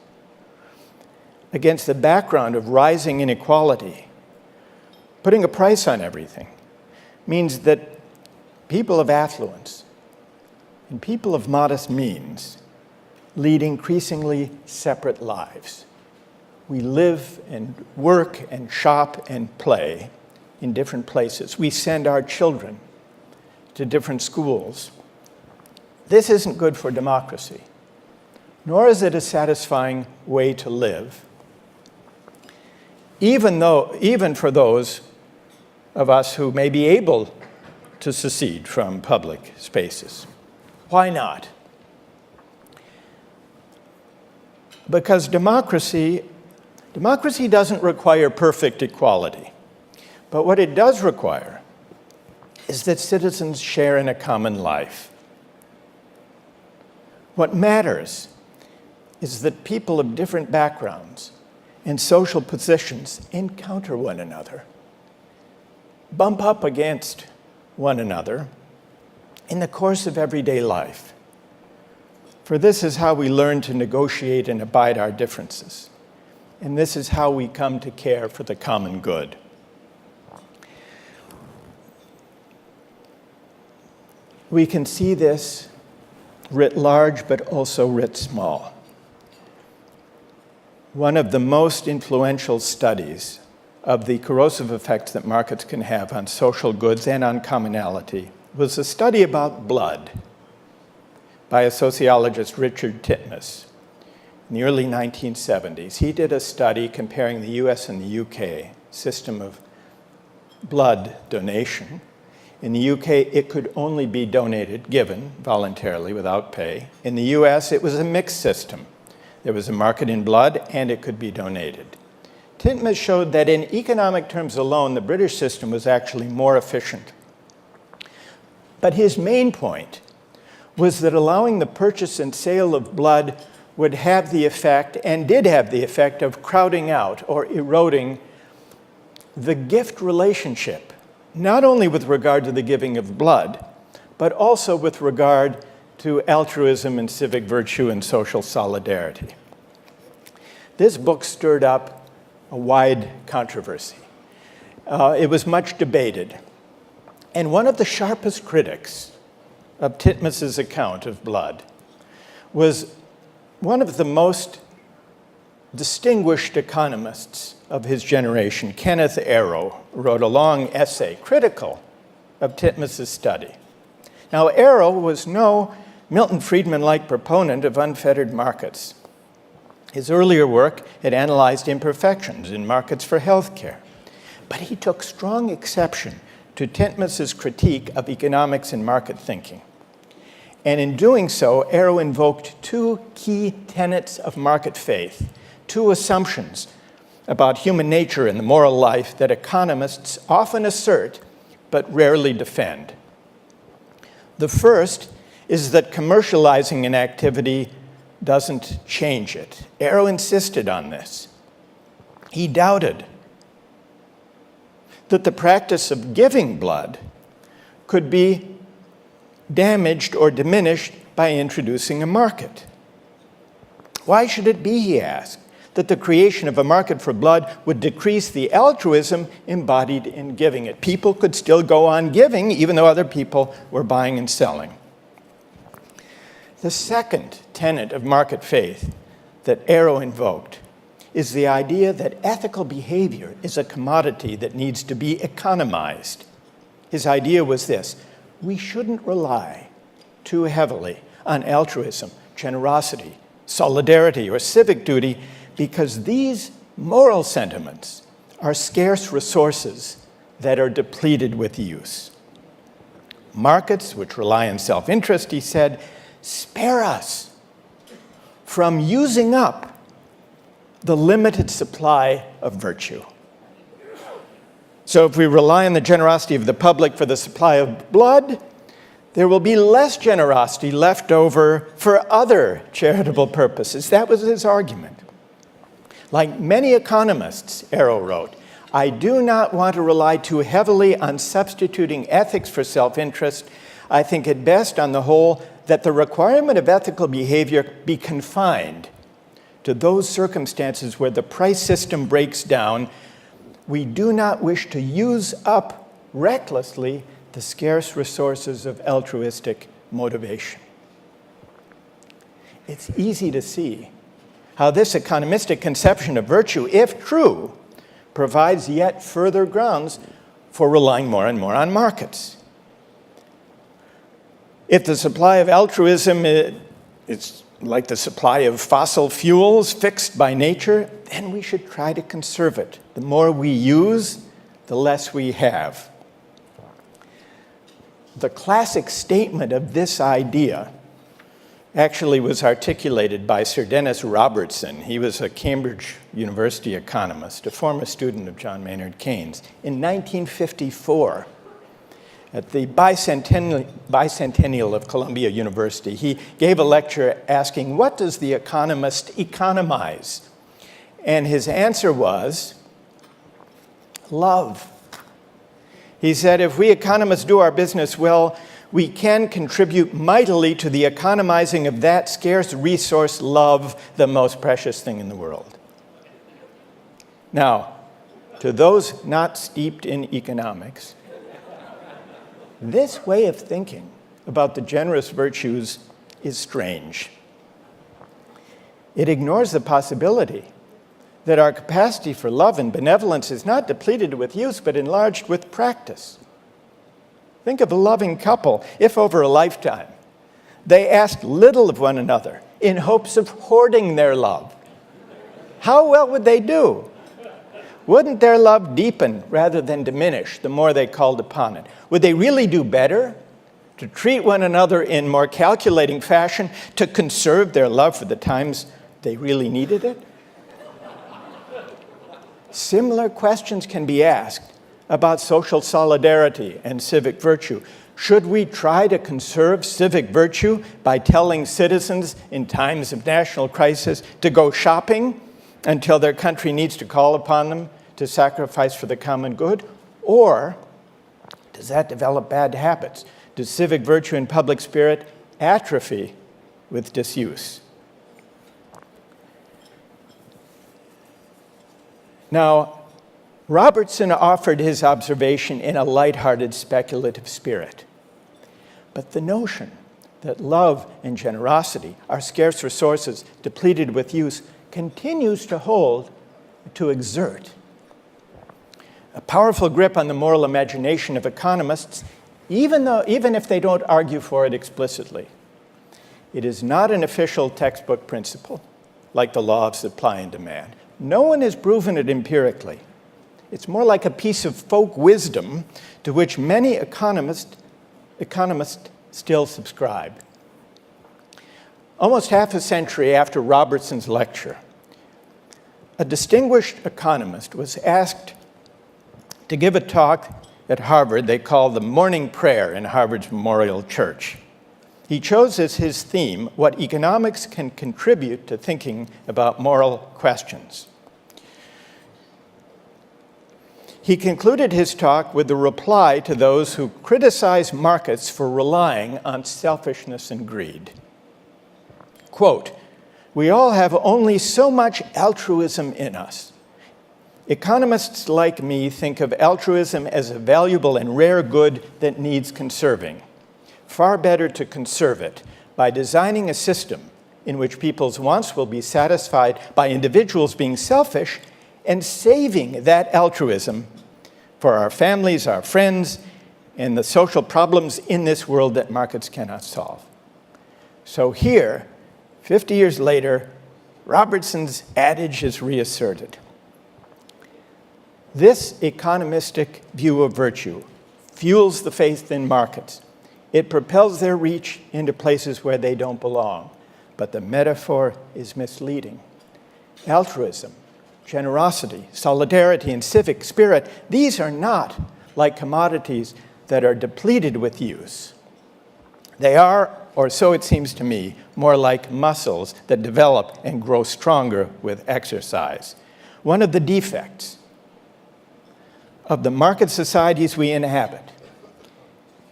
Against the background of rising inequality, putting a price on everything means that people of affluence and people of modest means lead increasingly separate lives. We live and work and shop and play in different places. We send our children to different schools. This isn't good for democracy, nor is it a satisfying way to live, even for those of us who may be able to secede from public spaces. Why not? Because democracy doesn't require perfect equality. But what it does require is that citizens share in a common life. What matters is that people of different backgrounds and social positions encounter one another, bump up against one another in the course of everyday life. For this is how we learn to negotiate and abide our differences. And this is how we come to care for the common good. We can see this writ large, but also writ small. One of the most influential studies of the corrosive effects that markets can have on social goods and on commonality was a study about blood by a sociologist, Richard Titmuss, in the early 1970s. He did a study comparing the US and the UK system of blood donation. In the UK, it could only be given voluntarily without pay. In the US, it was a mixed system. There was a market in blood, and it could be donated. Titmuss showed that in economic terms alone, the British system was actually more efficient. But his main point was that allowing the purchase and sale of blood would have the effect, and did have the effect, of crowding out or eroding the gift relationship, not only with regard to the giving of blood, but also with regard to altruism and civic virtue and social solidarity. This book stirred up a wide controversy. It was much debated. And one of the sharpest critics of Titmuss's account of blood was one of the most distinguished economists of his generation, Kenneth Arrow, wrote a long essay critical of Titmuss's study. Now, Arrow was no Milton Friedman-like proponent of unfettered markets. His earlier work had analyzed imperfections in markets for healthcare, but he took strong exception to Titmuss's critique of economics and market thinking. And in doing so, Arrow invoked two key tenets of market faith, two assumptions about human nature and the moral life that economists often assert but rarely defend. The first is that commercializing an activity doesn't change it. Arrow insisted on this. He doubted that the practice of giving blood could be damaged or diminished by introducing a market. Why should it be, he asked, that the creation of a market for blood would decrease the altruism embodied in giving it? People could still go on giving even though other people were buying and selling. The second tenet of market faith that Arrow invoked is the idea that ethical behavior is a commodity that needs to be economized. His idea was this: we shouldn't rely too heavily on altruism, generosity, solidarity, or civic duty, because these moral sentiments are scarce resources that are depleted with use. Markets which rely on self-interest, he said, spare us from using up the limited supply of virtue. So if we rely on the generosity of the public for the supply of blood, there will be less generosity left over for other charitable purposes. That was his argument. Like many economists, Arrow wrote, I do not want to rely too heavily on substituting ethics for self-interest. I think it best, on the whole, that the requirement of ethical behavior be confined to those circumstances where the price system breaks down. We do not wish to use up recklessly the scarce resources of altruistic motivation. It's easy to see how this economistic conception of virtue, if true, provides yet further grounds for relying more and more on markets. If the supply of altruism is like the supply of fossil fuels fixed by nature, then we should try to conserve it. The more we use, the less we have. The classic statement of this idea actually was articulated by Sir Dennis Robertson. He was a Cambridge University economist, a former student of John Maynard Keynes. In 1954, at the bicentennial of Columbia University, he gave a lecture asking, what does the economist economize? And his answer was, love. He said, if we economists do our business well, we can contribute mightily to the economizing of that scarce resource, love, the most precious thing in the world. Now, to those not steeped in economics, this way of thinking about the generous virtues is strange. It ignores the possibility that our capacity for love and benevolence is not depleted with use, but enlarged with practice. Think of a loving couple, if over a lifetime, they asked little of one another in hopes of hoarding their love. How well would they do? Wouldn't their love deepen rather than diminish the more they called upon it? Would they really do better to treat one another in more calculating fashion, to conserve their love for the times they really needed it? Similar questions can be asked about social solidarity and civic virtue. Should we try to conserve civic virtue by telling citizens in times of national crisis to go shopping until their country needs to call upon them to sacrifice for the common good? Or does that develop bad habits? Does civic virtue and public spirit atrophy with disuse? Now, Robertson offered his observation in a lighthearted, speculative spirit. But the notion that love and generosity are scarce resources depleted with use continues to exert a powerful grip on the moral imagination of economists, even if they don't argue for it explicitly. It is not an official textbook principle, like the law of supply and demand. No one has proven it empirically. It's more like a piece of folk wisdom to which many economists still subscribe. Almost half a century after Robertson's lecture, a distinguished economist was asked to give a talk at Harvard they call the morning prayer in Harvard's Memorial Church. He chose as his theme what economics can contribute to thinking about moral questions. He concluded his talk with a reply to those who criticize markets for relying on selfishness and greed. Quote, "We all have only so much altruism in us. Economists like me think of altruism as a valuable and rare good that needs conserving. Far better to conserve it by designing a system in which people's wants will be satisfied by individuals being selfish and saving that altruism for our families, our friends, and the social problems in this world that markets cannot solve." So here, 50 years later, Robertson's adage is reasserted. This economistic view of virtue fuels the faith in markets. It propels their reach into places where they don't belong. But the metaphor is misleading. altruism, generosity, solidarity, and civic spirit, these are not like commodities that are depleted with use. They are, or so it seems to me, more like muscles that develop and grow stronger with exercise. One of the defects of the market societies we inhabit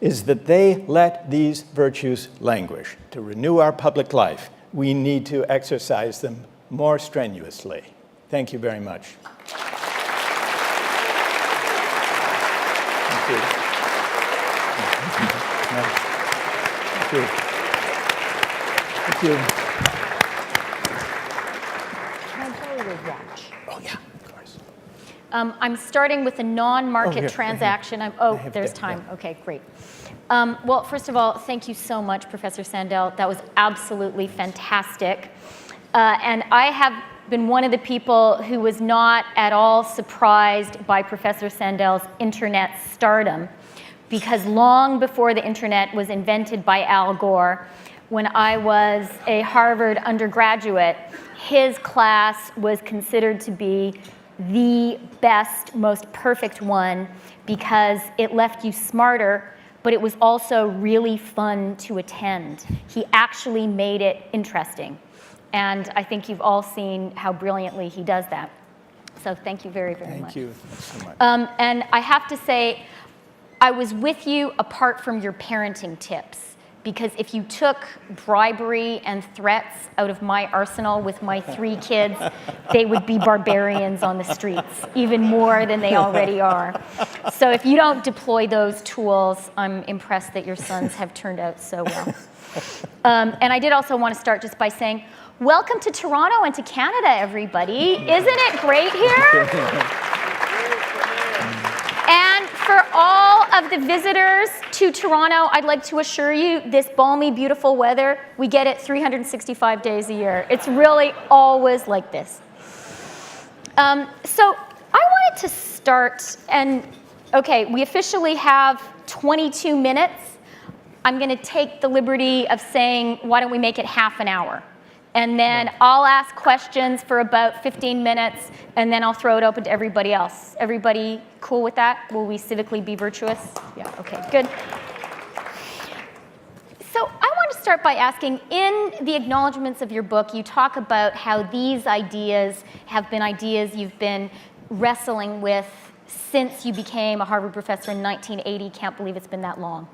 is that they let these virtues languish. To renew our public life, we need to exercise them more strenuously. Thank you very much. Thank you. Thank you. Thank you. Can I borrow your watch? Oh, yeah, of course. I'm starting with a non-market here. transaction. There's time. Yeah. Okay, great. Well, first of all, thank you so much, Professor Sandel. That was absolutely fantastic. And I have been one of the people who was not at all surprised by Professor Sandel's internet stardom, because long before the internet was invented by Al Gore, when I was a Harvard undergraduate, his class was considered to be the best, most perfect one because it left you smarter, but it was also really fun to attend. He actually made it interesting. And I think you've all seen how brilliantly he does that. So thank you very, very much. Thank you so much. And I have to say, I was with you apart from your parenting tips, because if you took bribery and threats out of my arsenal with my 3 kids, they would be barbarians on the streets, even more than they already are. So if you don't deploy those tools, I'm impressed that your sons have turned out so well. And I did also want to start just by saying, welcome to Toronto and to Canada, everybody. Isn't it great here? And for all of the visitors to Toronto, I'd like to assure you this balmy, beautiful weather, we get it 365 days a year. It's really always like this. So I wanted to start, and okay, we officially have 22 minutes. I'm going to take the liberty of saying, why don't we make it half an hour? And then I'll ask questions for about 15 minutes, and then I'll throw it open to everybody else. Everybody cool with that? Will we civically be virtuous? Yeah, okay, good. So I want to start by asking, in the acknowledgments of your book, you talk about how these ideas have been ideas you've been wrestling with since you became a Harvard professor in 1980. Can't believe it's been that long.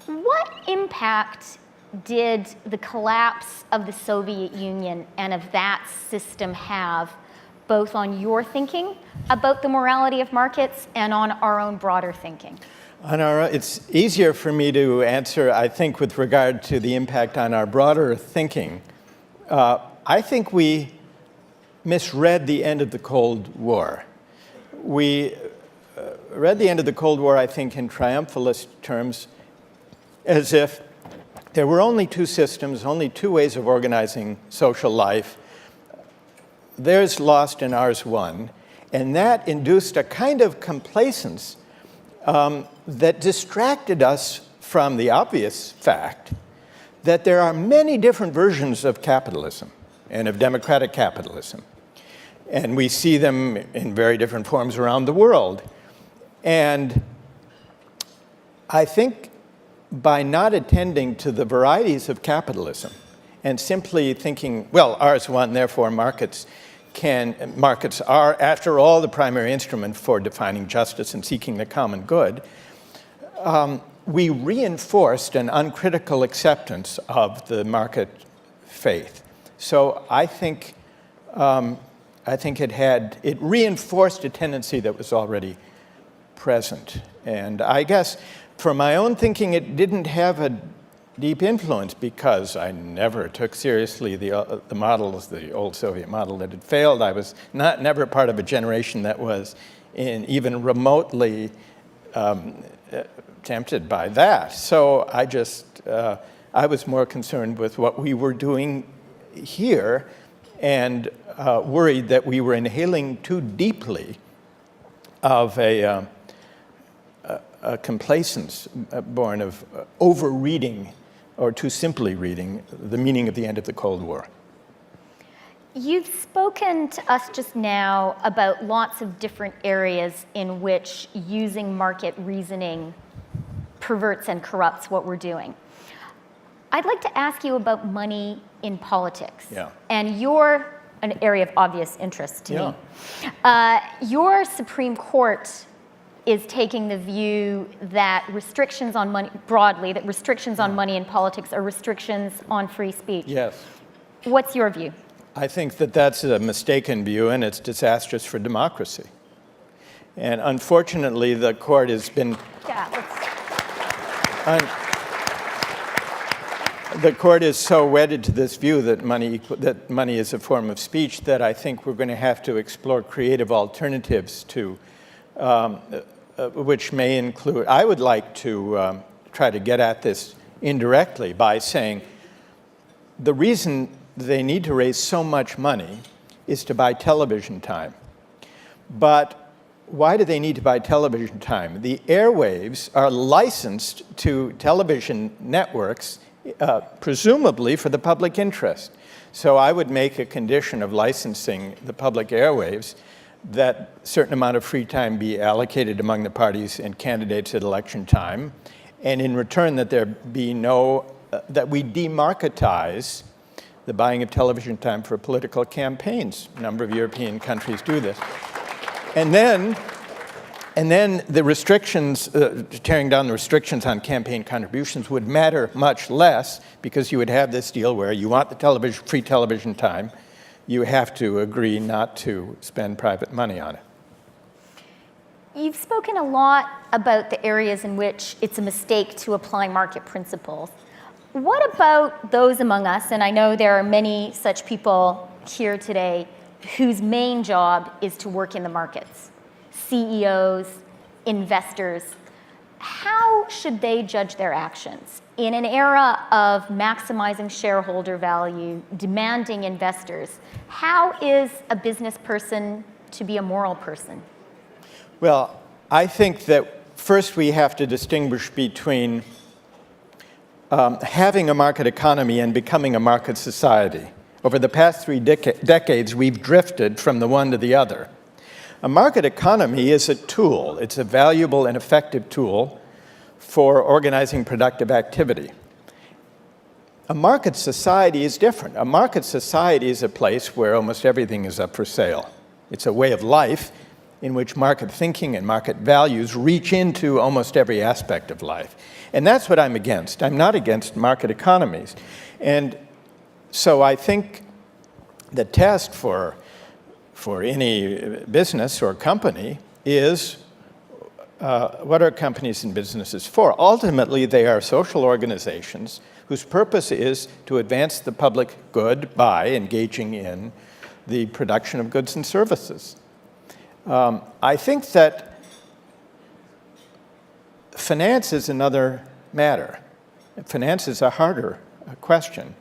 What impact did the collapse of the Soviet Union and of that system have both on your thinking about the morality of markets and on our own broader thinking? It's easier for me to answer, I think, with regard to the impact on our broader thinking. I think we misread the end of the Cold War. We read the end of the Cold War, I think, in triumphalist terms, as if there were only 2 systems, only 2 ways of organizing social life. Theirs lost and ours won. And that induced a kind of complacence that distracted us from the obvious fact that there are many different versions of capitalism and of democratic capitalism. And we see them in very different forms around the world. And I think by not attending to the varieties of capitalism and simply thinking, well, ours won, therefore markets are, after all, the primary instrument for defining justice and seeking the common good, we reinforced an uncritical acceptance of the market faith. So I think it reinforced a tendency that was already present. And I guess for my own thinking, it didn't have a deep influence because I never took seriously the models, the old Soviet model that had failed. I was never part of a generation that was even remotely tempted by that. So I was more concerned with what we were doing here and worried that we were inhaling too deeply of a complacence born of over-reading or too simply reading the meaning of the end of the Cold War. You've spoken to us just now about lots of different areas in which using market reasoning perverts and corrupts what we're doing. I'd like to ask you about money in politics. Yeah. And you're an area of obvious interest to Yeah. me. Your Supreme Court is taking the view that restrictions on money, broadly, that restrictions on money in politics are restrictions on free speech. Yes. What's your view? I think that that's a mistaken view, and it's disastrous for democracy. And unfortunately, the court has been... Yeah, the court is so wedded to this view that money is a form of speech that I think we're going to have to explore creative alternatives to, which may include... I would like to try to get at this indirectly by saying the reason they need to raise so much money is to buy television time. But why do they need to buy television time? The airwaves are licensed to television networks, presumably for the public interest. So I would make a condition of licensing the public airwaves that a certain amount of free time be allocated among the parties and candidates at election time, and in return that there be that we demarketize the buying of television time for political campaigns. A number of European countries do this. And then the restrictions, tearing down the restrictions on campaign contributions would matter much less, because you would have this deal where you want the free television time, you have to agree not to spend private money on it. You've spoken a lot about the areas in which it's a mistake to apply market principles. What about those among us, and I know there are many such people here today, whose main job is to work in the markets? CEOs, investors. How should they judge their actions? In an era of maximizing shareholder value, demanding investors, how is a business person to be a moral person? Well, I think that first we have to distinguish between having a market economy and becoming a market society. Over the past 3 decades, we've drifted from the one to the other. A market economy is a tool. It's a valuable and effective tool for organizing productive activity. A market society is different. A market society is a place where almost everything is up for sale. It's a way of life in which market thinking and market values reach into almost every aspect of life. And that's what I'm against. I'm not against market economies. And so I think the test for any business or company is what are companies and businesses for? Ultimately, they are social organizations whose purpose is to advance the public good by engaging in the production of goods and services. I think that finance is another matter. Finance is a harder question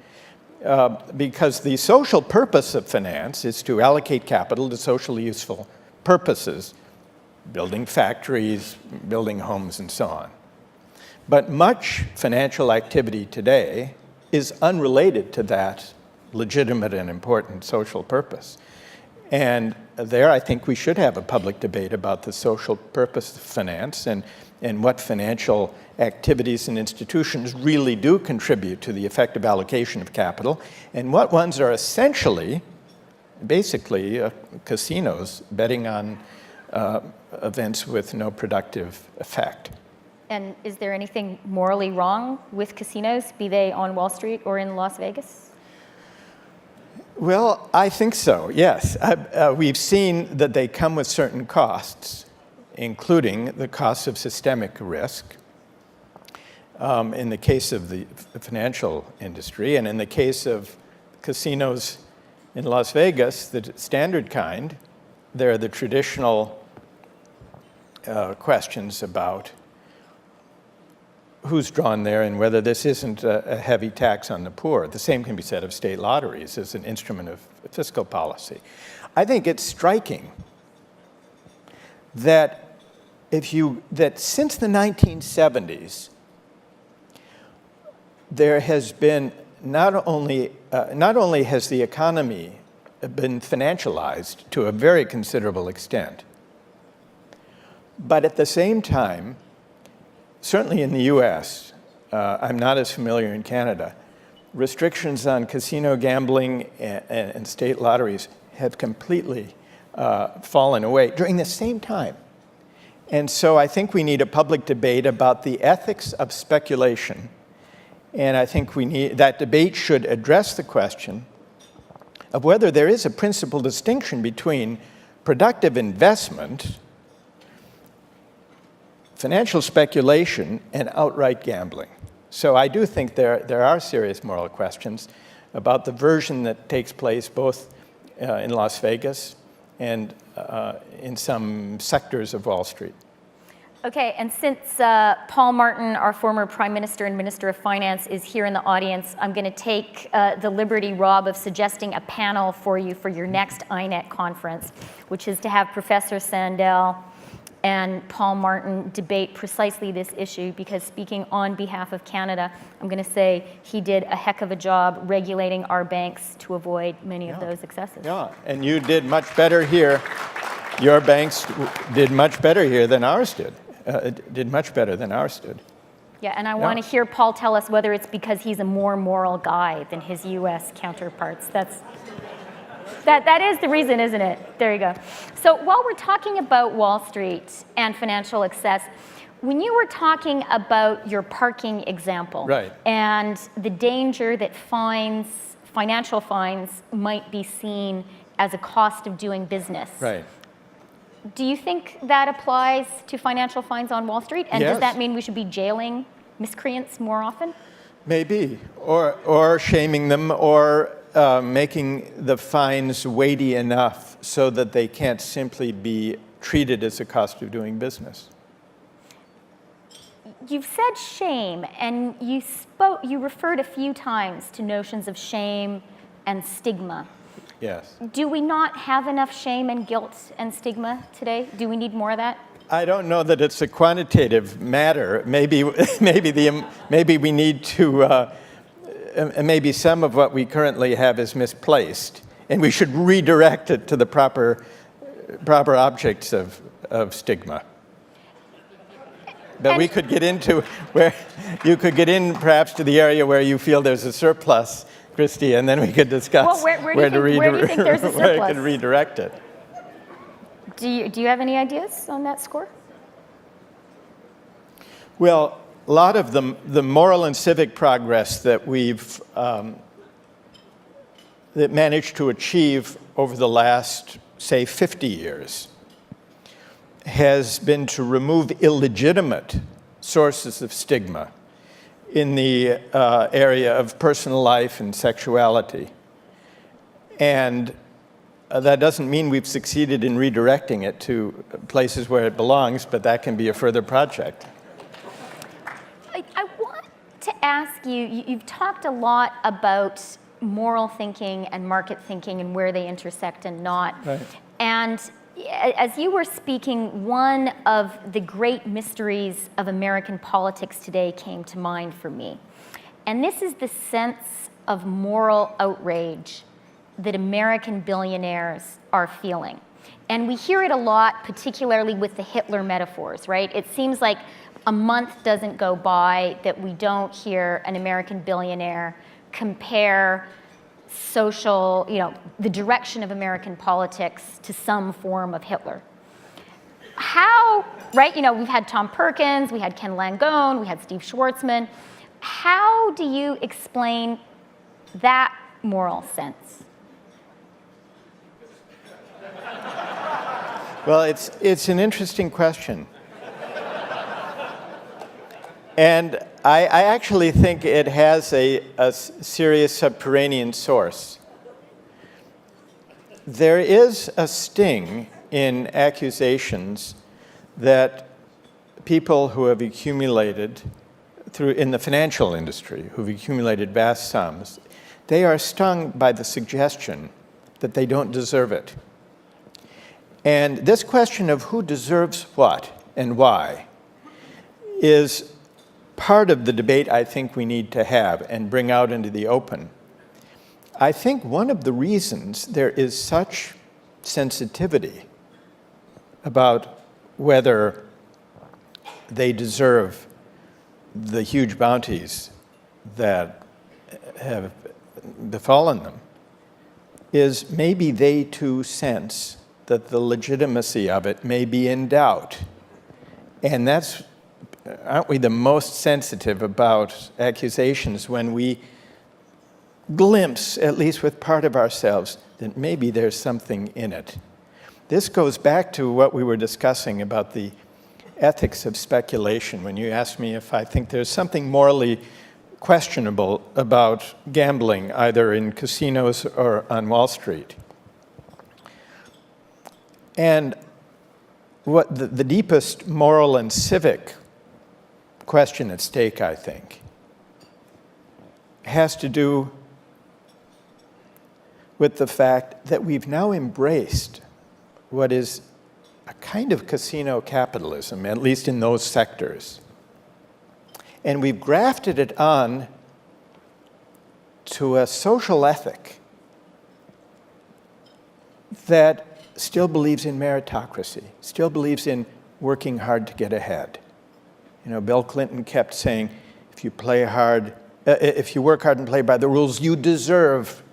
because the social purpose of finance is to allocate capital to socially useful purposes, building factories, building homes, and so on. But much financial activity today is unrelated to that legitimate and important social purpose. And there, I think we should have a public debate about the social purpose of finance and what financial activities and institutions really do contribute to the effective allocation of capital, and what ones are essentially, basically, casinos betting on events with no productive effect. And is there anything morally wrong with casinos, be they on Wall Street or in Las Vegas? Well, I think so, yes. We've seen that they come with certain costs, including the costs of systemic risk in the case of the financial industry, and in the case of casinos in Las Vegas, the standard kind, there are the traditional questions about who's drawn there and whether this isn't a heavy tax on the poor. The same can be said of state lotteries as an instrument of fiscal policy. I think it's striking that since the 1970s, there has been not only has the economy been financialized to a very considerable extent. But at the same time, certainly in the US, I'm not as familiar in Canada, restrictions on casino gambling and state lotteries have completely fallen away during the same time. And so I think we need a public debate about the ethics of speculation. And I think that debate should address the question of whether there is a principal distinction between productive investment, financial speculation, and outright gambling. So I do think there are serious moral questions about the version that takes place both in Las Vegas and in some sectors of Wall Street. Okay, and since Paul Martin, our former Prime Minister and Minister of Finance, is here in the audience, I'm going to take the liberty, Rob, of suggesting a panel for you for your next INET conference, which is to have Professor Sandel and Paul Martin debate precisely this issue, because speaking on behalf of Canada, I'm going to say he did a heck of a job regulating our banks to avoid many of those excesses. Yeah, and you did much better here. Your banks did much better here than ours did. Did much better than ours did. Yeah, and I want to hear Paul tell us whether it's because he's a more moral guy than his U.S. counterparts. That is the reason, isn't it? There you go. So while we're talking about Wall Street and financial excess, when you were talking about your parking example, right, and the danger that financial fines might be seen as a cost of doing business, right, do you think that applies to financial fines on Wall Street? And yes. Does that mean we should be jailing miscreants more often? Maybe, or shaming them, or making the fines weighty enough so that they can't simply be treated as a cost of doing business. You've said shame, and you referred a few times to notions of shame and stigma. Yes. Do we not have enough shame and guilt and stigma today? Do we need more of that? I don't know that it's a quantitative matter. Maybe we need to. Maybe some of what we currently have is misplaced, and we should redirect it to the proper objects of stigma. But we could get into where you could get in perhaps to the area where you feel there's a surplus, Christy, and then we could discuss where do you think there's a surplus? Where I could redirect it. Do you have any ideas on that score? Well, a lot of the moral and civic progress that we've that managed to achieve over the last, say, 50 years has been to remove illegitimate sources of stigma in the area of personal life and sexuality. And that doesn't mean we've succeeded in redirecting it to places where it belongs, but that can be a further project. I want to ask you, you've talked a lot about moral thinking and market thinking and where they intersect and not. Right. And as you were speaking, one of the great mysteries of American politics today came to mind for me. And this is the sense of moral outrage that American billionaires are feeling. And we hear it a lot, particularly with the Hitler metaphors, right? It seems like a month doesn't go by that we don't hear an American billionaire compare social, the direction of American politics to some form of Hitler. How, right, we've had Tom Perkins, we had Ken Langone, we had Steve Schwarzman. How do you explain that moral sense? Well, it's an interesting question. And I actually think it has a serious subterranean source. There is a sting in accusations that people who have accumulated in the financial industry, who've accumulated vast sums, they are stung by the suggestion that they don't deserve it. And this question of who deserves what and why is part of the debate I think we need to have and bring out into the open. I think one of the reasons there is such sensitivity about whether they deserve the huge bounties that have befallen them is maybe they too sense that the legitimacy of it may be in doubt. And that's, aren't we the most sensitive about accusations when we glimpse, at least with part of ourselves, that maybe there's something in it? This goes back to what we were discussing about the ethics of speculation, when you asked me if I think there's something morally questionable about gambling, either in casinos or on Wall Street. And what the deepest moral and civic question at stake, I think, has to do with the fact that we've now embraced what is a kind of casino capitalism, at least in those sectors. And we've grafted it on to a social ethic that still believes in meritocracy, still believes in working hard to get ahead. You know, Bill Clinton kept saying, if you work hard and play by the rules, you deserve,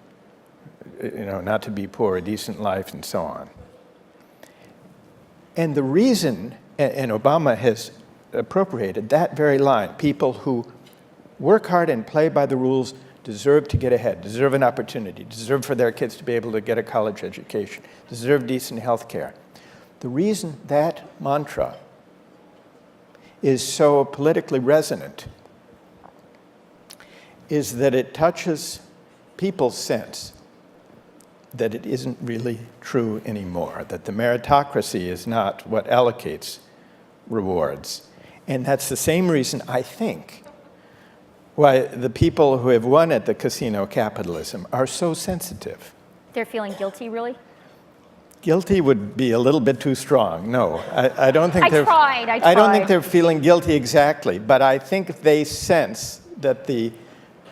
not to be poor, a decent life, and so on. And the reason, and Obama has appropriated that very line, people who work hard and play by the rules deserve to get ahead, deserve an opportunity, deserve for their kids to be able to get a college education, deserve decent health care. The reason that mantra is so politically resonant is that it touches people's sense that it isn't really true anymore, that the meritocracy is not what allocates rewards. And that's the same reason, I think, why the people who have won at the casino capitalism are so sensitive. They're feeling guilty, really? Guilty would be a little bit too strong. No, I don't think they're... I tried. I don't think they're feeling guilty exactly, but I think they sense that the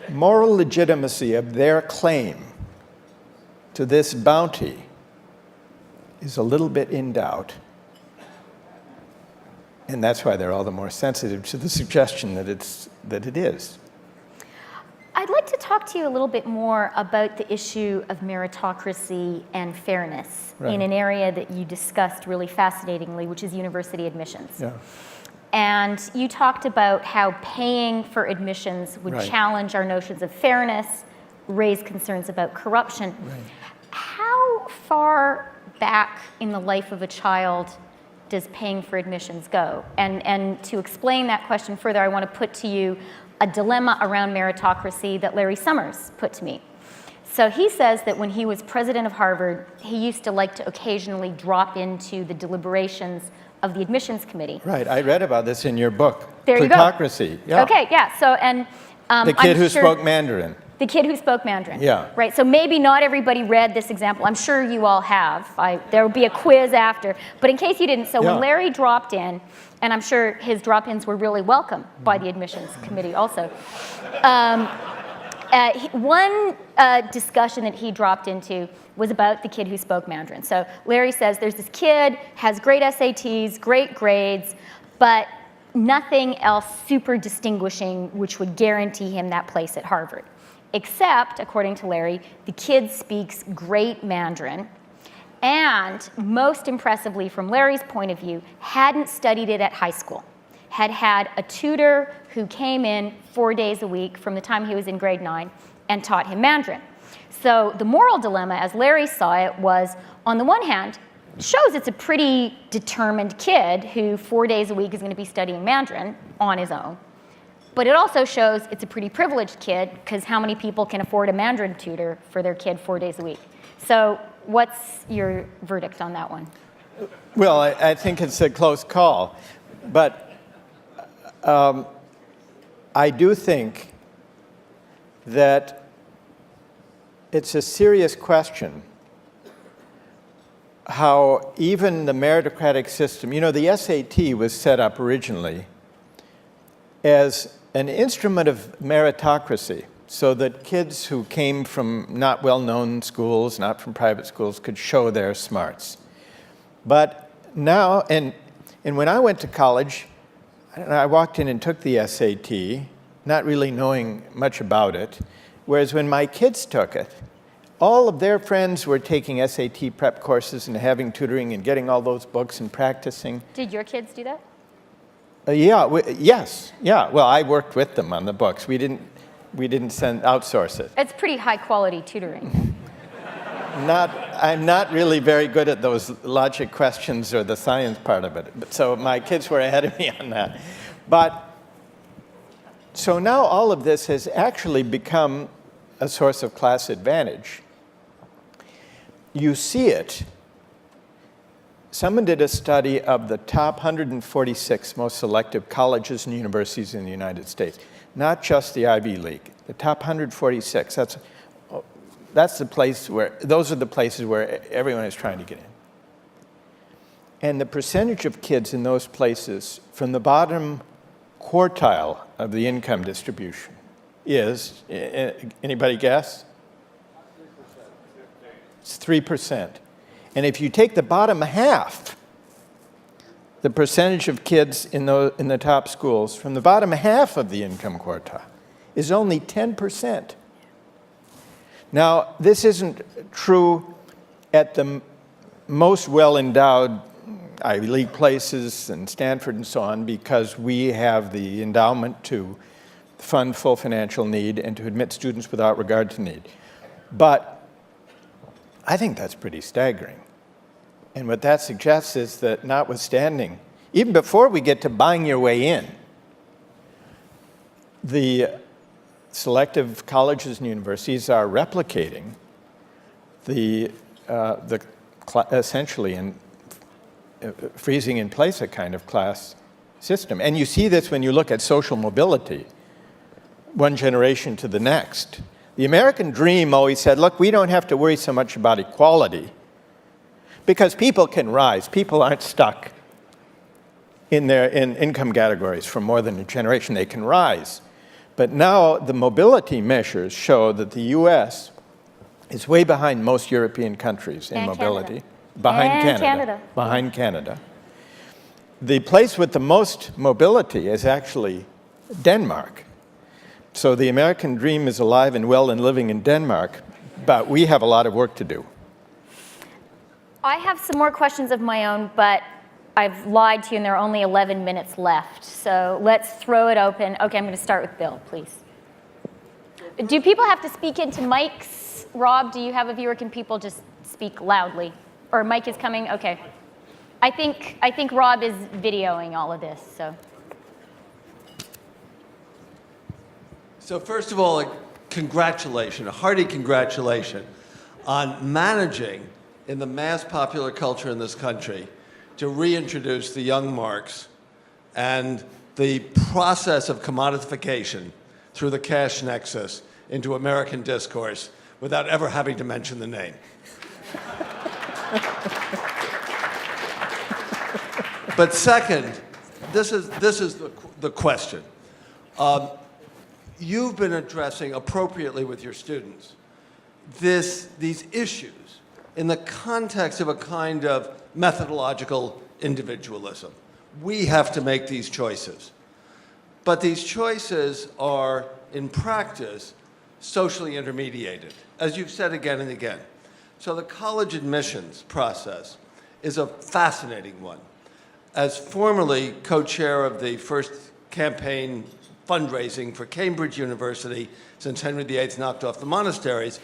moral legitimacy of their claim to this bounty is a little bit in doubt. And that's why they're all the more sensitive to the suggestion that it is. I'd like to talk to you a little bit more about the issue of meritocracy and fairness in an area that you discussed really fascinatingly, which is university admissions. Yeah. And you talked about how paying for admissions would challenge our notions of fairness, raise concerns about corruption. Right. How far back in the life of a child does paying for admissions go? And to explain that question further, I want to put to you a dilemma around meritocracy that Larry Summers put to me. So he says that when he was president of Harvard, he used to like to occasionally drop into the deliberations of the admissions committee. Right, I read about this in your book. There you go. Plutocracy. Yeah. Okay, yeah, so, and the kid who spoke Mandarin. The kid who spoke Mandarin. Yeah. Right, so maybe not everybody read this example. I'm sure you all have. There will be a quiz after. But in case you didn't, so when Larry dropped in, and I'm sure his drop-ins were really welcome by the admissions committee also. One discussion that he dropped into was about the kid who spoke Mandarin. So Larry says there's this kid, has great SATs, great grades, but nothing else super distinguishing which would guarantee him that place at Harvard. Except, according to Larry, the kid speaks great Mandarin, and most impressively from Larry's point of view, hadn't studied it at high school, had a tutor who came in 4 days a week from the time he was in grade 9 and taught him Mandarin. So the moral dilemma, as Larry saw it, was, on the one hand, shows it's a pretty determined kid who 4 days a week is going to be studying Mandarin on his own. But it also shows it's a pretty privileged kid, because how many people can afford a Mandarin tutor for their kid 4 days a week? So what's your verdict on that one? Well, I think it's a close call. But I do think that it's a serious question how even the meritocratic system, the SAT was set up originally as an instrument of meritocracy. so that kids who came from not well-known schools, not from private schools, could show their smarts. But now, and when I went to college, I walked in and took the SAT, not really knowing much about it, whereas when my kids took it, all of their friends were taking SAT prep courses and having tutoring and getting all those books and practicing. Did your kids do that? Yes. Well, I worked with them on the books. We didn't outsource it. It's pretty high quality tutoring. I'm not really very good at those logic questions or the science part of it. So my kids were ahead of me on that. But so now all of this has actually become a source of class advantage. You see it. Someone did a study of the top 146 most selective colleges and universities in the United States, not just the Ivy League, the top 146. That's the place where, those are the places where everyone is trying to get in. And the percentage of kids in those places from the bottom quartile of the income distribution is, anybody guess? It's 3%. And if you take the bottom half, the percentage of kids in the top schools from the bottom half of the income quartile is only 10%. Now, this isn't true at the most well-endowed Ivy League places and Stanford and so on, because we have the endowment to fund full financial need and to admit students without regard to need. But I think that's pretty staggering. And what that suggests is that notwithstanding, even before we get to buying your way in, the selective colleges and universities are replicating essentially and freezing in place a kind of class system. And you see this when you look at social mobility, one generation to the next. The American dream always said, look, we don't have to worry so much about equality because people can rise. People aren't stuck in income categories for more than a generation. They can rise. But now the mobility measures show that the US is way behind most European countries in And mobility. Canada. Behind And Canada. Canada. Behind Canada. The place with the most mobility is actually Denmark. So the American dream is alive and well and living in Denmark, but we have a lot of work to do. I have some more questions of my own, but I've lied to you and there are only 11 minutes left. So let's throw it open. Okay, I'm going to start with Bill, please. Do people have to speak into mics? Rob, do you have a viewer? Can people just speak loudly? Or mic is coming? Okay. I think Rob is videoing all of this, so. So first of all, a hearty congratulation on managing in the mass popular culture in this country to reintroduce the young Marx and the process of commodification through the cash nexus into American discourse without ever having to mention the name. But second, this is the question. You've been addressing appropriately with your students these issues in the context of a kind of methodological individualism. We have to make these choices. But these choices are, in practice, socially intermediated, as you've said again and again. So the college admissions process is a fascinating one. As formerly co-chair of the first campaign fundraising for Cambridge University since Henry VIII knocked off the monasteries,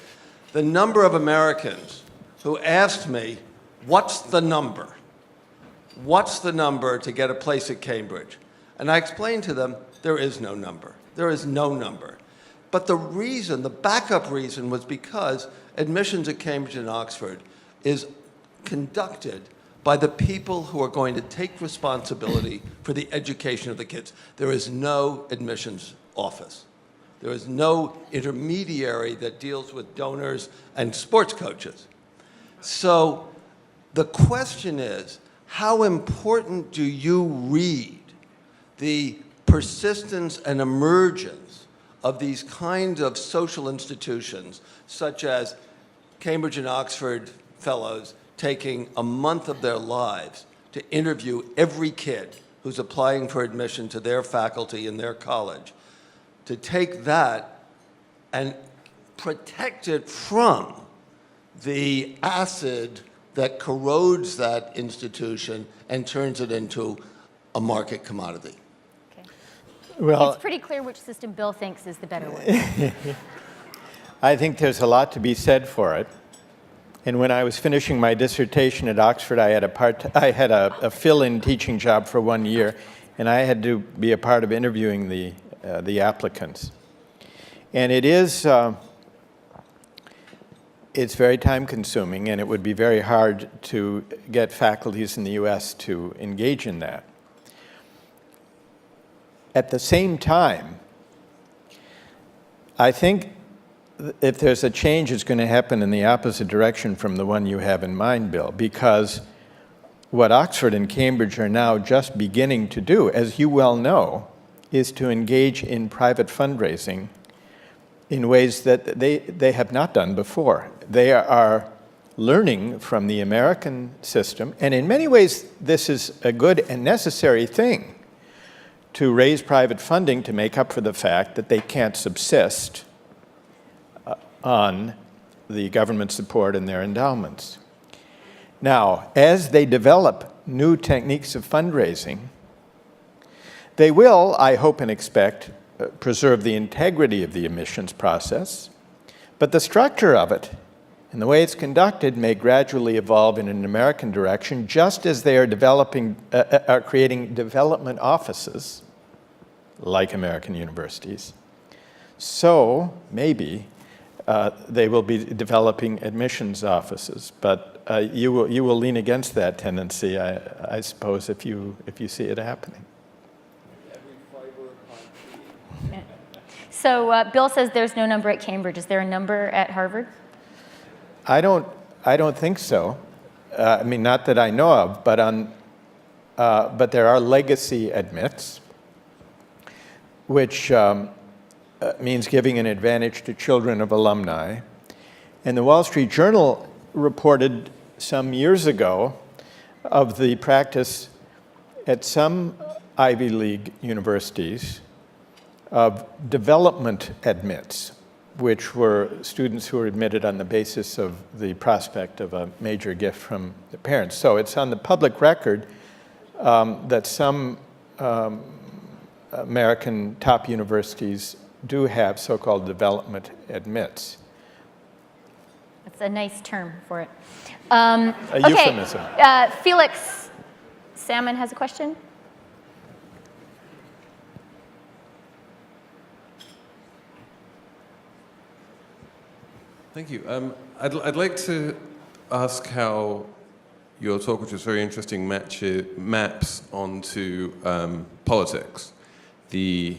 the number of Americans who asked me, what's the number? What's the number to get a place at Cambridge? And I explained to them, there is no number. There is no number. But the backup reason was because admissions at Cambridge and Oxford is conducted by the people who are going to take responsibility for the education of the kids. There is no admissions office. There is no intermediary that deals with donors and sports coaches. So the question is, how important do you read the persistence and emergence of these kinds of social institutions, such as Cambridge and Oxford fellows taking a month of their lives to interview every kid who's applying for admission to their faculty in their college, to take that and protect it from the acid that corrodes that institution and turns it into a market commodity. Okay. Well, It's pretty clear which system Bill thinks is the better one. I think there's a lot to be said for it. And when I was finishing my dissertation at Oxford, I had a fill-in teaching job for 1 year, and I had to be a part of interviewing the applicants. And it's very time-consuming, and it would be very hard to get faculties in the U.S. to engage in that. At the same time, I think if there's a change, it's going to happen in the opposite direction from the one you have in mind, Bill, because what Oxford and Cambridge are now just beginning to do, as you well know, is to engage in private fundraising in ways that they have not done before. They are learning from the American system, and in many ways, this is a good and necessary thing to raise private funding to make up for the fact that they can't subsist on the government support and their endowments. Now, as they develop new techniques of fundraising, they will, I hope and expect, preserve the integrity of the admissions process, but the structure of it and the way it's conducted may gradually evolve in an American direction, just as they are creating development offices like American universities. So maybe they will be developing admissions offices, but you will lean against that tendency, I suppose, if you see it happening. So Bill says there's no number at Cambridge. Is there a number at Harvard? I don't think so. I mean, not that I know of, but there are legacy admits, which means giving an advantage to children of alumni. And the Wall Street Journal reported some years ago of the practice at some Ivy League universities of development admits, which were students who were admitted on the basis of the prospect of a major gift from the parents. So it's on the public record that some American top universities do have so-called development admits. That's a nice term for it. Euphemism. Felix Salmon has a question. Thank you. I'd like to ask how your talk, which was very interesting, maps onto politics. The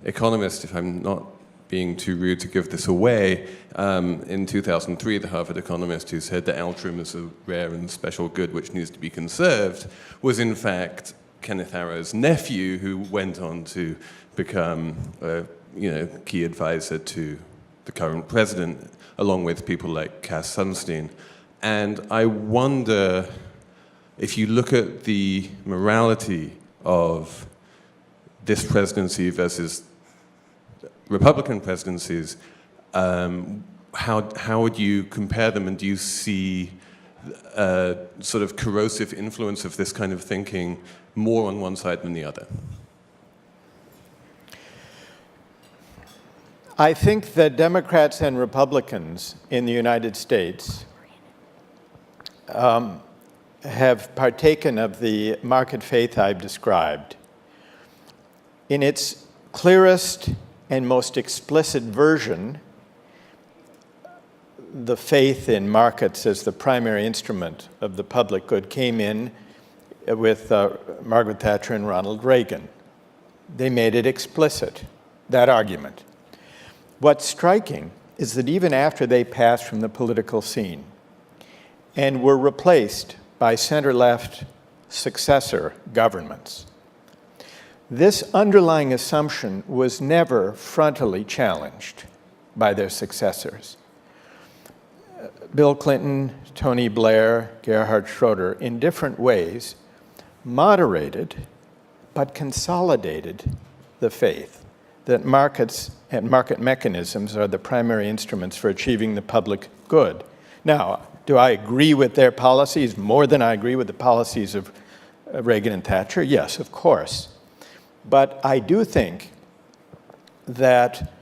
Economist, if I'm not being too rude to give this away, in 2003, the Harvard economist who said that altruism is a rare and special good which needs to be conserved was in fact Kenneth Arrow's nephew, who went on to become a key advisor to the current president, along with people like Cass Sunstein. And I wonder if you look at the morality of this presidency versus Republican presidencies, how would you compare them, and do you see a sort of corrosive influence of this kind of thinking more on one side than the other? I think that Democrats and Republicans in the United States have partaken of the market faith I've described. In its clearest and most explicit version, the faith in markets as the primary instrument of the public good came in with Margaret Thatcher and Ronald Reagan. They made it explicit, that argument. What's striking is that even after they passed from the political scene and were replaced by center-left successor governments, This underlying assumption was never frontally challenged by their successors. Bill Clinton, Tony Blair, Gerhard Schroeder, in different ways, moderated but consolidated the faith that markets and market mechanisms are the primary instruments for achieving the public good. Now, do I agree with their policies more than I agree with the policies of Reagan and Thatcher? Yes, of course. But I do think that,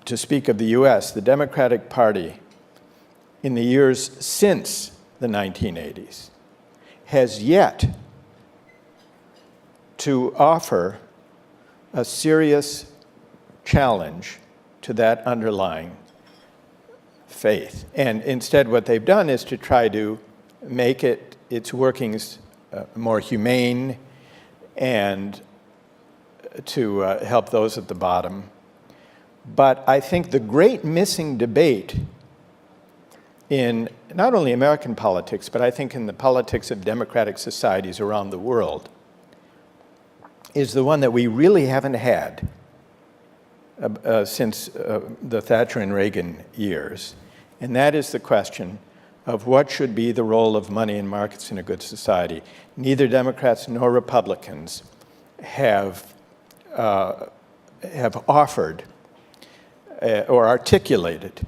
to speak of the US, the Democratic Party in the years since the 1980s has yet to offer a serious challenge to that underlying faith. And instead what they've done is to try to make its workings more humane and to help those at the bottom. But I think the great missing debate in not only American politics, but I think in the politics of democratic societies around the world, is the one that we really haven't had since the Thatcher and Reagan years, and that is the question of what should be the role of money in markets in a good society. Neither Democrats nor Republicans have offered or articulated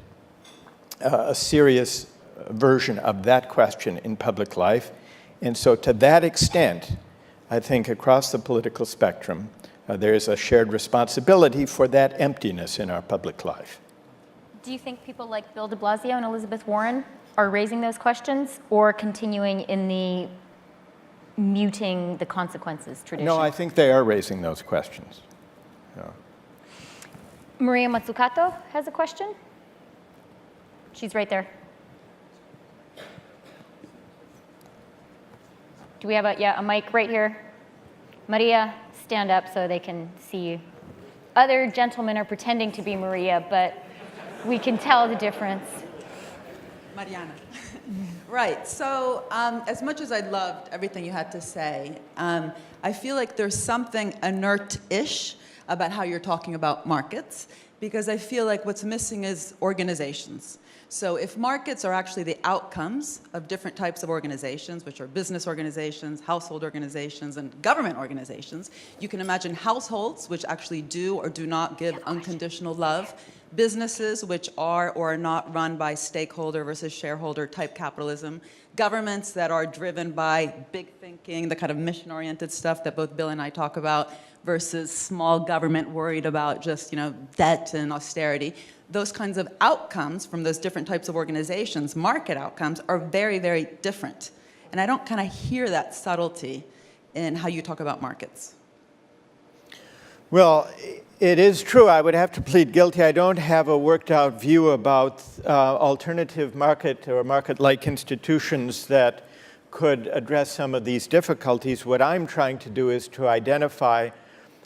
a serious version of that question in public life. And so to that extent, I think across the political spectrum, there is a shared responsibility for that emptiness in our public life. Do you think people like Bill de Blasio and Elizabeth Warren are raising those questions or continuing in the muting the consequences tradition? No, I think they are raising those questions. Yeah. Maria Mazzucato has a question. She's right there. Do we have a mic right here? Maria, stand up so they can see you. Other gentlemen are pretending to be Maria, but we can tell the difference. Mariana. Right, so as much as I loved everything you had to say, I feel like there's something inert-ish about how you're talking about markets, because I feel like what's missing is organizations. So if markets are actually the outcomes of different types of organizations, which are business organizations, household organizations, and government organizations, you can imagine households which actually do or do not give unconditional love, businesses which are or are not run by stakeholder versus shareholder type capitalism, governments that are driven by big thinking, the kind of mission-oriented stuff that both Bill and I talk about, versus small government worried about just, debt and austerity. Those kinds of outcomes from those different types of organizations, market outcomes, are very, very different. And I don't kind of hear that subtlety in how you talk about markets. Well, it is true. I would have to plead guilty. I don't have a worked out view about alternative market or market-like institutions that could address some of these difficulties. What I'm trying to do is to identify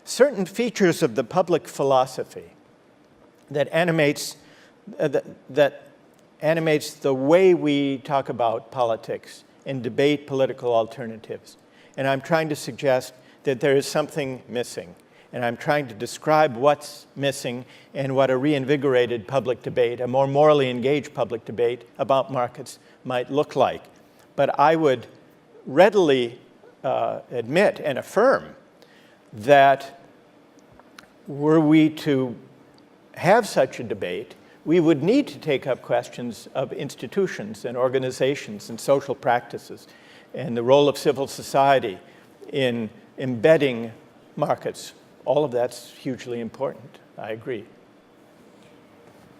certain features of the public philosophy that animates the way we talk about politics and debate political alternatives. And I'm trying to suggest that there is something missing. And I'm trying to describe what's missing and what a reinvigorated public debate, a more morally engaged public debate about markets might look like. But I would readily admit and affirm that were we to have such a debate, we would need to take up questions of institutions and organizations and social practices and the role of civil society in embedding markets. All of that's hugely important. I agree.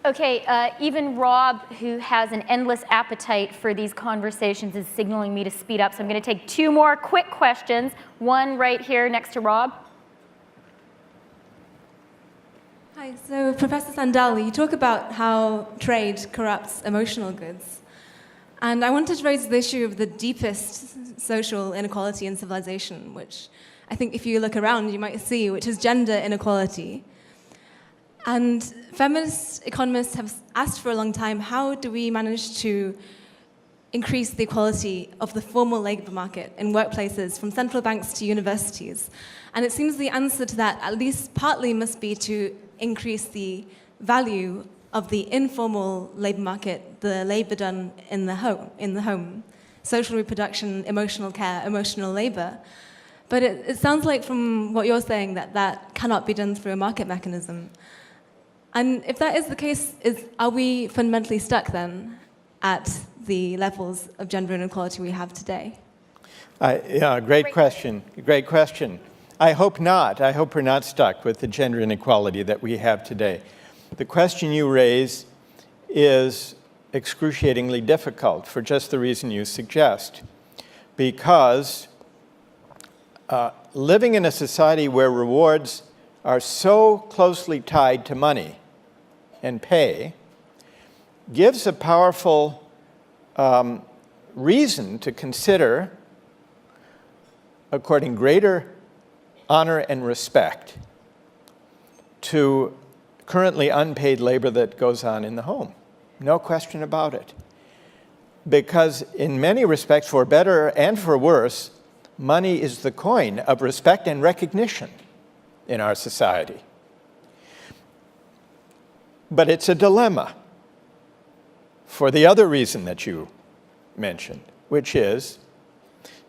Okay, even Rob, who has an endless appetite for these conversations, is signaling me to speed up. So I'm going to take two more quick questions. One right here next to Rob. Hi, so Professor Sandel, you talk about how trade corrupts emotional goods. And I wanted to raise the issue of the deepest social inequality in civilization, which I think if you look around, you might see, which is gender inequality. And feminist economists have asked for a long time, how do we manage to increase the equality of the formal labor market in workplaces from central banks to universities. And it seems the answer to that, at least partly, must be to increase the value of the informal labor market, the labor done in the home, social reproduction, emotional care, emotional labor. But it sounds like from what you're saying that cannot be done through a market mechanism. And if that is the case, are we fundamentally stuck then at the levels of gender inequality we have today? Yeah, great question. Great question. I hope not. I hope we're not stuck with the gender inequality that we have today. The question you raise is excruciatingly difficult for just the reason you suggest. Because living in a society where rewards are so closely tied to money and pay gives a powerful reason to consider according greater honor and respect to currently unpaid labor that goes on in the home. No question about it. Because in many respects, for better and for worse, money is the coin of respect and recognition in our society. But it's a dilemma for the other reason that you mentioned, which is,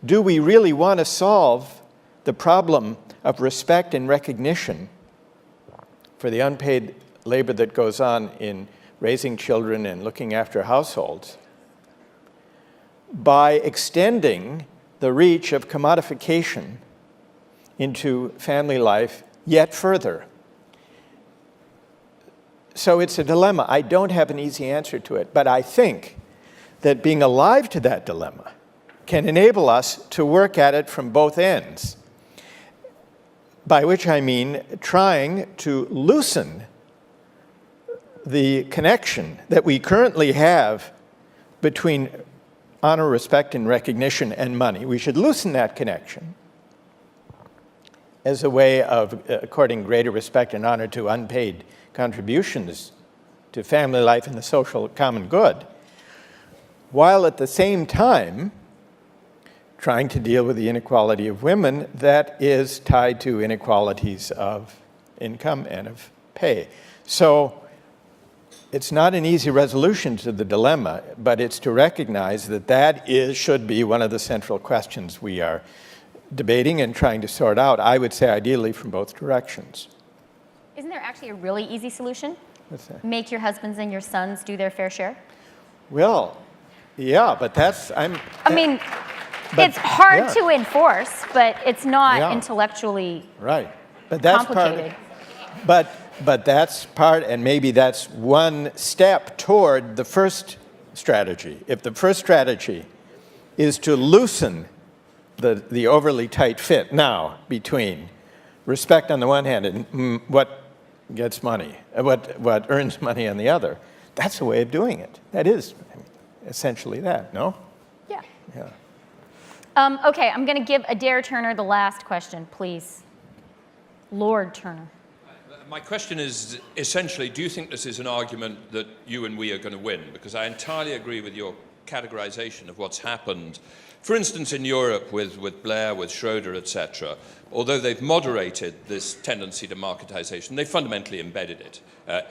do we really want to solve the problem of respect and recognition for the unpaid labor that goes on in raising children and looking after households by extending the reach of commodification into family life yet further? So it's a dilemma. I don't have an easy answer to it, but I think that being alive to that dilemma can enable us to work at it from both ends, by which I mean trying to loosen the connection that we currently have between honor, respect, and recognition and money. We should loosen that connection as a way of according greater respect and honor to unpaid contributions to family life and the social common good, while at the same time trying to deal with the inequality of women that is tied to inequalities of income and of pay. So it's not an easy resolution to the dilemma, but it's to recognize that should be one of the central questions we are debating and trying to sort out, I would say ideally from both directions. Isn't there actually a really easy solution? What's that? Make your husbands and your sons do their fair share? Well, yeah, but that's, I mean, it's hard to enforce, but it's not intellectually right. But that's complicated. But that's part, and maybe that's one step toward the first strategy. If the first strategy is to loosen the overly tight fit now between respect on the one hand and what gets money, what earns money on the other, that's a way of doing it. That is essentially that, no? Yeah. Yeah. Okay, I'm going to give Adair Turner the last question, please. Lord Turner. My question is essentially, do you think this is an argument that you and we are going to win? Because I entirely agree with your categorization of what's happened. For instance, in Europe with Blair, with Schroeder, etc., although they've moderated this tendency to marketization, they fundamentally embedded it.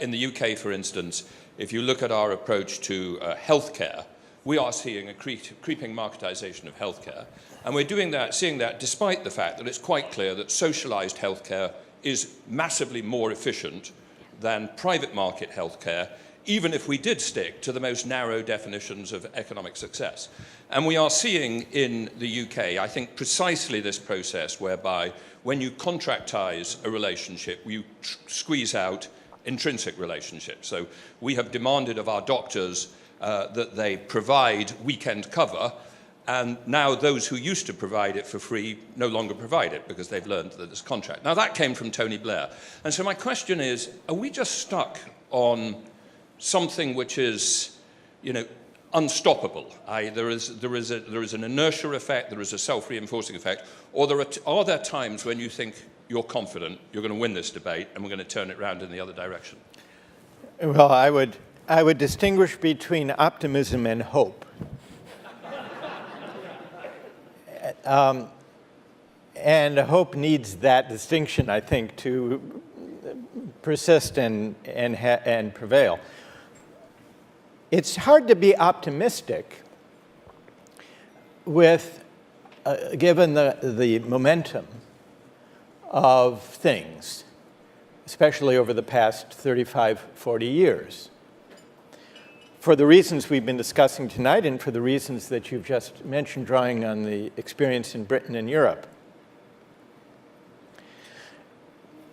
In the UK, for instance, if you look at our approach to healthcare, we are seeing a creeping marketization of healthcare. And we're seeing that despite the fact that it's quite clear that socialized healthcare is massively more efficient than private market healthcare, even if we did stick to the most narrow definitions of economic success. And we are seeing in the UK, I think, precisely this process whereby when you contractize a relationship, you squeeze out intrinsic relationships. So we have demanded of our doctors that they provide weekend cover, and now those who used to provide it for free no longer provide it because they've learned that there's a contract. Now that came from Tony Blair. And so my question is, are we just stuck on something which is, unstoppable? There is an inertia effect, there is a self-reinforcing effect, or are there times when you think you're confident you're going to win this debate and we're going to turn it around in the other direction? Well, I would distinguish between optimism and hope. And hope needs that distinction, I think, to persist and prevail. It's hard to be optimistic with, given the momentum of things, especially over the past 35, 40 years. For the reasons we've been discussing tonight and for the reasons that you've just mentioned, drawing on the experience in Britain and Europe.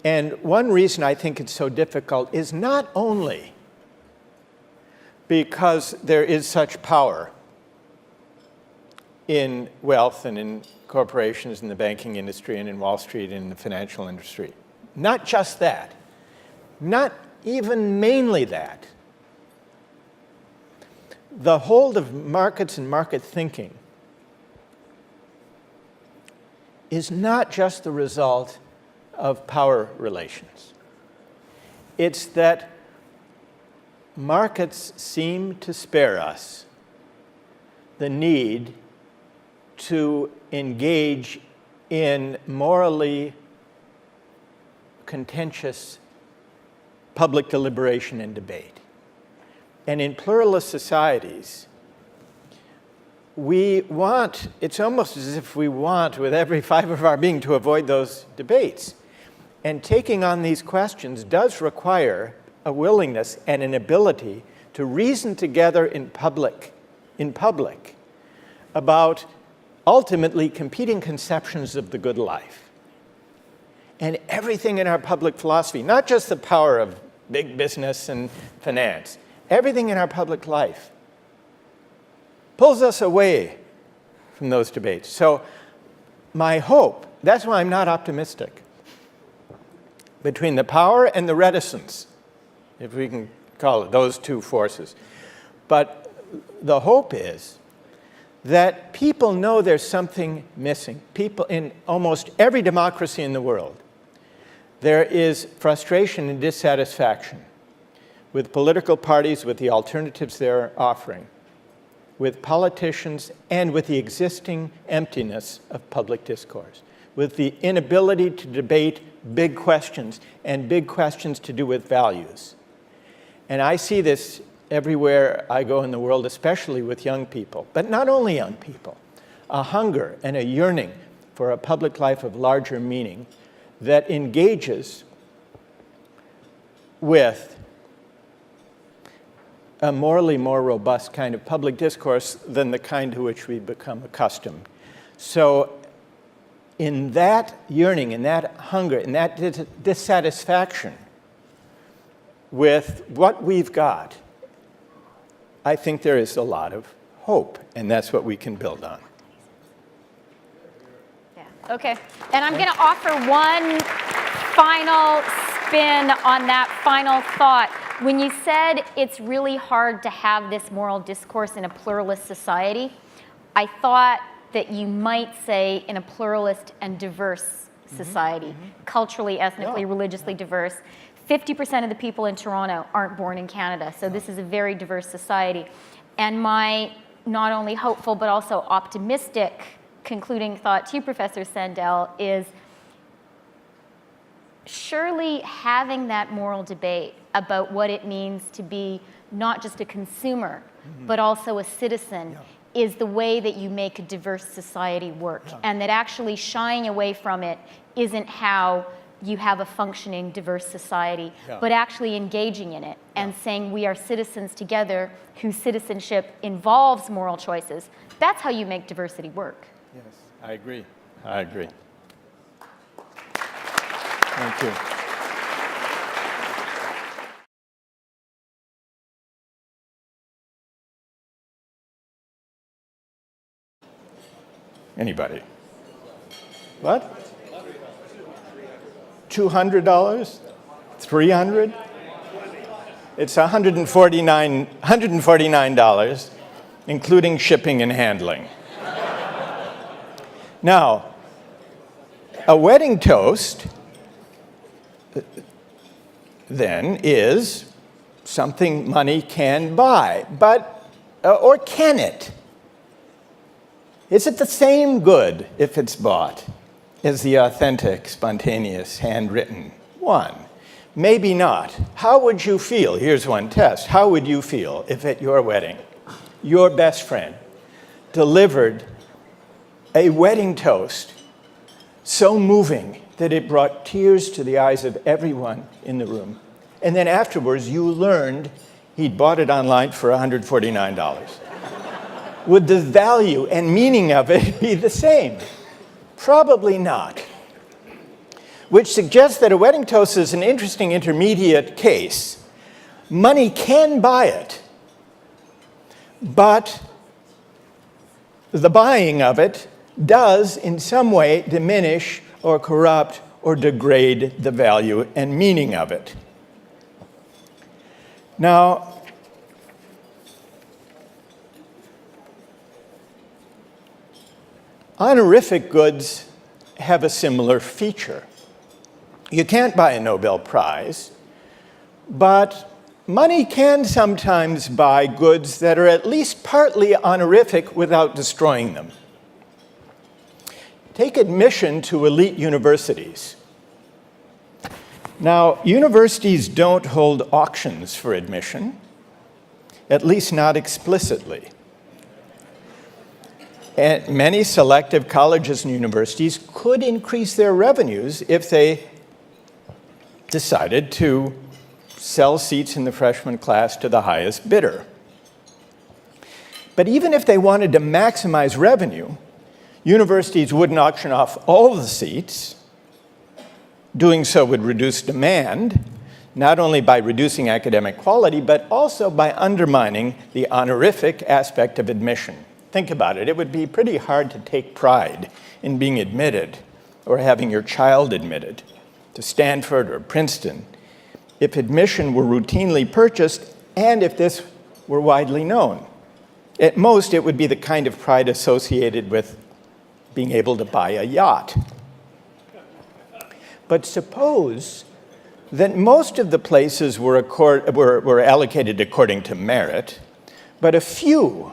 And one reason I think it's so difficult is not only because there is such power in wealth and in corporations in the banking industry and in Wall Street and in the financial industry. Not just that. Not even mainly that. The hold of markets and market thinking is not just the result of power relations. It's that markets seem to spare us the need to engage in morally contentious public deliberation and debate. And in pluralist societies, we want, it's almost as if we want with every fiber of our being to avoid those debates. And taking on these questions does require a willingness and an ability to reason together in public about ultimately competing conceptions of the good life. And everything in our public philosophy, not just the power of big business and finance, everything in our public life pulls us away from those debates. So my hope, that's why I'm not optimistic, between the power and the reticence, if we can call it those two forces. But the hope is that people know there's something missing. People in almost every democracy in the world, there is frustration and dissatisfaction with political parties, with the alternatives they're offering, with politicians, and with the existing emptiness of public discourse, with the inability to debate big questions, and big questions to do with values. And I see this everywhere I go in the world, especially with young people, but not only young people, a hunger and a yearning for a public life of larger meaning that engages with a morally more robust kind of public discourse than the kind to which we've become accustomed. So in that yearning, in that hunger, in that dissatisfaction with what we've got, I think there is a lot of hope, and that's what we can build on. Yeah. Okay. And I'm going to offer one final spin on that final thought. When you said it's really hard to have this moral discourse in a pluralist society, I thought that you might say in a pluralist and diverse society, culturally, ethnically, religiously diverse. 50% of the people in Toronto aren't born in Canada, so this is a very diverse society. And my not only hopeful but also optimistic concluding thought to you, Professor Sandel, is surely having that moral debate about what it means to be not just a consumer, but also a citizen is the way that you make a diverse society work. And that actually shying away from it isn't how you have a functioning diverse society, but actually engaging in it and saying we are citizens together whose citizenship involves moral choices. That's how you make diversity work. Yes, I agree. I agree. Thank you. Anybody? What? $200? $300? It's $149, including shipping and handling. Now, a wedding toast then is something money can buy, but or can it? Is it the same good if it's bought as the authentic, spontaneous, handwritten one? Maybe not. How would you feel? Here's one test. How would you feel if at your wedding, your best friend delivered a wedding toast so moving that it brought tears to the eyes of everyone in the room? And then afterwards, you learned he'd bought it online for $149. Would the value and meaning of it be the same? Probably not. Which suggests that a wedding toast is an interesting intermediate case. Money can buy it, but the buying of it does in some way diminish or corrupt or degrade the value and meaning of it. Now, honorific goods have a similar feature. You can't buy a Nobel Prize, but money can sometimes buy goods that are at least partly honorific without destroying them. Take admission to elite universities. Now, universities don't hold auctions for admission, at least not explicitly. And many selective colleges and universities could increase their revenues if they decided to sell seats in the freshman class to the highest bidder. But even if they wanted to maximize revenue, universities wouldn't auction off all the seats. Doing so would reduce demand, not only by reducing academic quality, but also by undermining the honorific aspect of admission. Think about it. It would be pretty hard to take pride in being admitted or having your child admitted to Stanford or Princeton if admission were routinely purchased and if this were widely known. At most, it would be the kind of pride associated with being able to buy a yacht. But suppose that most of the places were allocated according to merit, but a few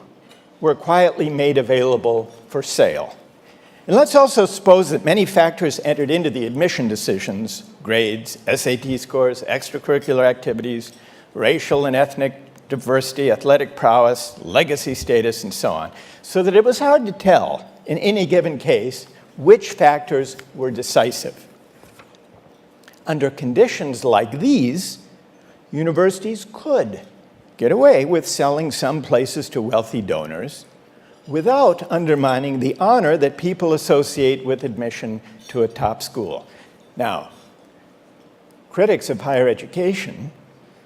were quietly made available for sale. And let's also suppose that many factors entered into the admission decisions: grades, SAT scores, extracurricular activities, racial and ethnic diversity, athletic prowess, legacy status, and so on, so that it was hard to tell in any given case which factors were decisive. Under conditions like these, universities could get away with selling some places to wealthy donors without undermining the honor that people associate with admission to a top school. Now, critics of higher education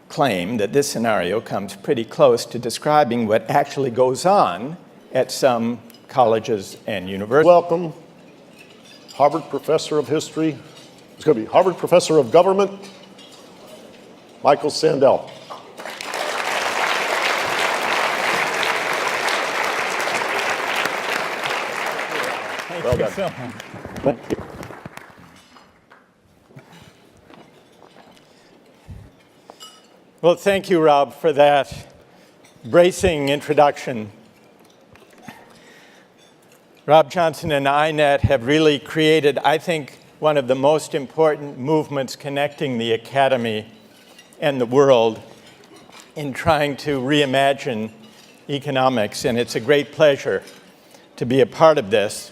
claim that this scenario comes pretty close to describing what actually goes on at some colleges and universities. Welcome, Harvard Professor of History. It's going to be Harvard Professor of Government, Michael Sandel. Well done. Thank you. Well, thank you, Rob, for that bracing introduction. Rob Johnson and INET have really created, I think, one of the most important movements connecting the academy and the world in trying to reimagine economics, and it's a great pleasure to be a part of this.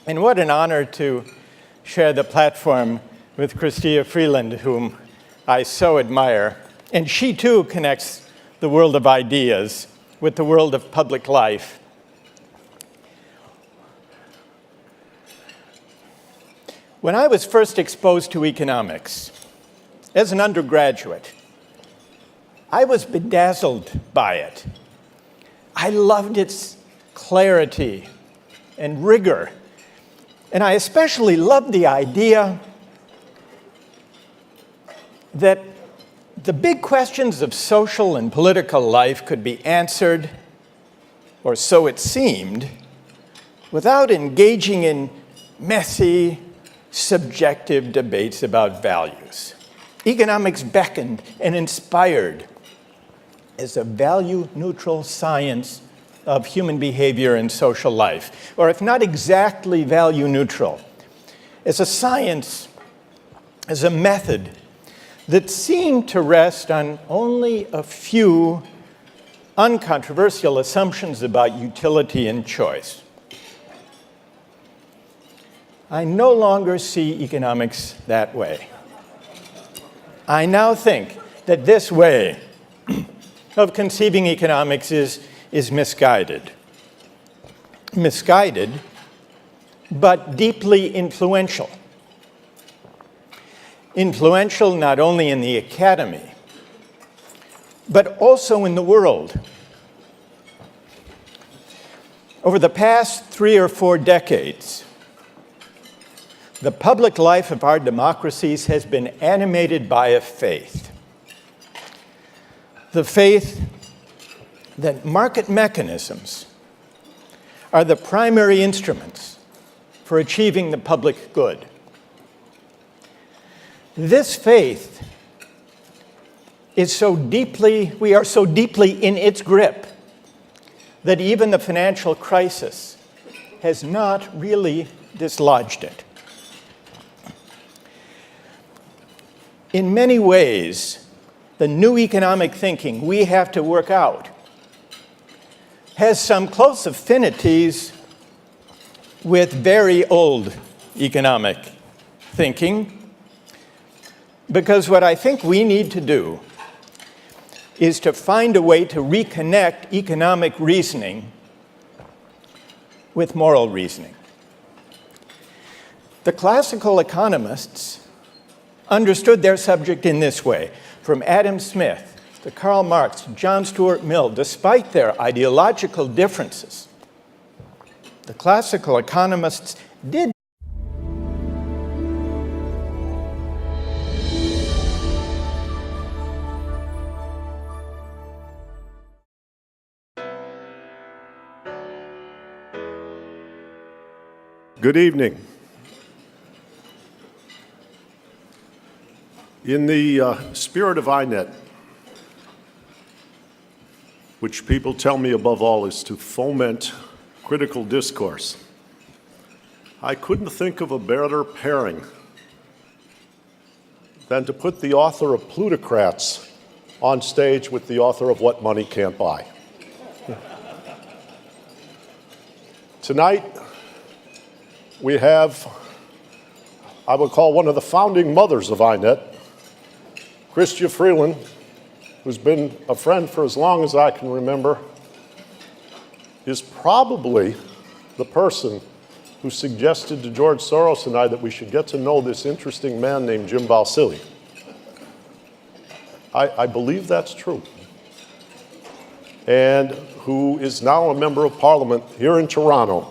And what an honor to share the platform with Chrystia Freeland, whom I so admire. And she, too, connects the world of ideas with the world of public life. When I was first exposed to economics as an undergraduate, I was bedazzled by it. I loved its clarity and rigor. And I especially loved the idea that the big questions of social and political life could be answered, or so it seemed, without engaging in messy, subjective debates about values. Economics beckoned and inspired as a value-neutral science of human behavior and social life, or if not exactly value neutral, as a science, as a method that seemed to rest on only a few uncontroversial assumptions about utility and choice. I no longer see economics that way. I now think that this way of conceiving economics is misguided. Misguided, but deeply influential. Influential not only in the academy, but also in the world. Over the past 3 or 4 decades, the public life of our democracies has been animated by a faith. The faith that market mechanisms are the primary instruments for achieving the public good. This faith is we are so deeply in its grip that even the financial crisis has not really dislodged it. In many ways, the new economic thinking we have to work out has some close affinities with very old economic thinking, because what I think we need to do is to find a way to reconnect economic reasoning with moral reasoning. The classical economists understood their subject in this way. From Adam Smith to Karl Marx to John Stuart Mill, despite their ideological differences, the classical economists did Good evening. In the spirit of INET, which people tell me above all is to foment critical discourse, I couldn't think of a better pairing than to put the author of Plutocrats on stage with the author of What Money Can't Buy. Tonight, we have, I would call one of the founding mothers of INET, Chrystia Freeland, who's been a friend for as long as I can remember, is probably the person who suggested to George Soros and I that we should get to know this interesting man named Jim Balsillie. I believe that's true. And who is now a member of Parliament here in Toronto.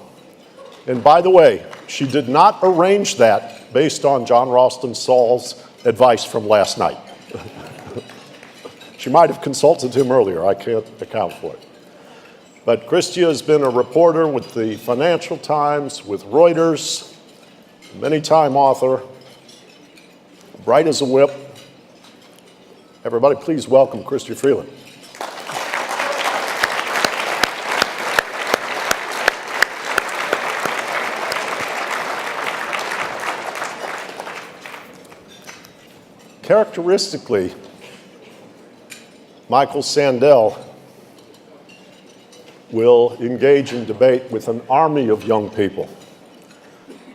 And by the way, she did not arrange that based on John Ralston Saul's advice from last night. She might have consulted him earlier. I can't account for it. But Chrystia has been a reporter with the Financial Times, with Reuters, many-time author, bright as a whip. Everybody, please welcome Chrystia Freeland. Characteristically, Michael Sandel will engage in debate with an army of young people.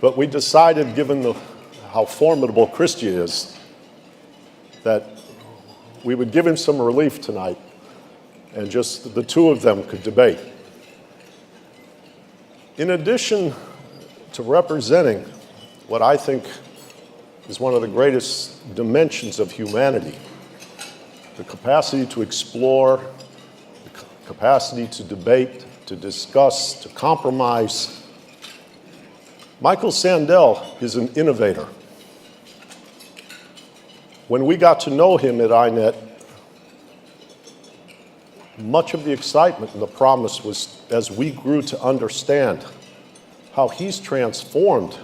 But we decided, given how formidable Chrystia is, that we would give him some relief tonight and just the two of them could debate. In addition to representing what I think is one of the greatest dimensions of humanity, the capacity to explore, the capacity to debate, to discuss, to compromise. Michael Sandel is an innovator. When we got to know him at INET, much of the excitement and the promise was as we grew to understand how he's transformed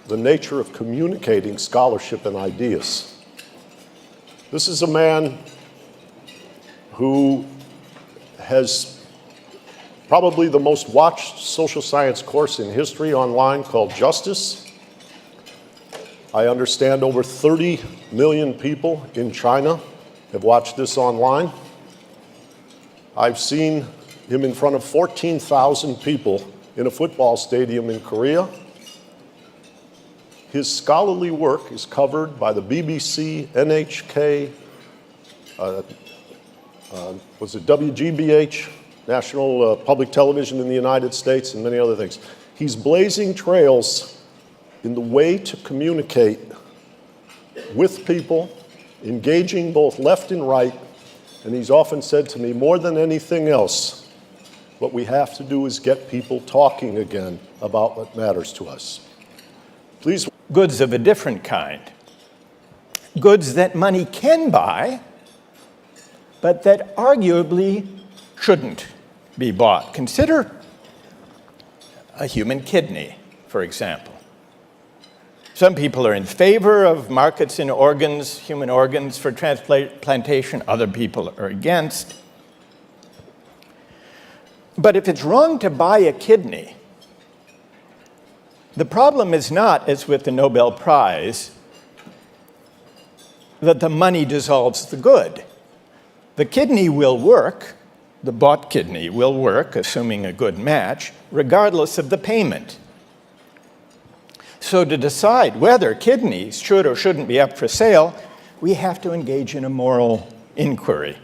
the nature of communicating scholarship and ideas. This is a man who has probably the most watched social science course in history online called Justice. I understand over 30 million people in China have watched this online. I've seen him in front of 14,000 people in a football stadium in Korea. His scholarly work is covered by the BBC, NHK, was it WGBH, National Public Television in the United States, and many other things. He's blazing trails in the way to communicate with people, engaging both left and right, and he's often said to me, more than anything else, what we have to do is get people talking again about what matters to us. Please. Goods of a different kind. Goods that money can buy, but that arguably shouldn't be bought. Consider a human kidney, for example. Some people are in favor of markets in organs, human organs for transplantation. Other people are against. But if it's wrong to buy a kidney, the problem is not, as with the Nobel Prize, that the money dissolves the good. The kidney will work, the bought kidney will work, assuming a good match, regardless of the payment. So to decide whether kidneys should or shouldn't be up for sale, we have to engage in a moral inquiry.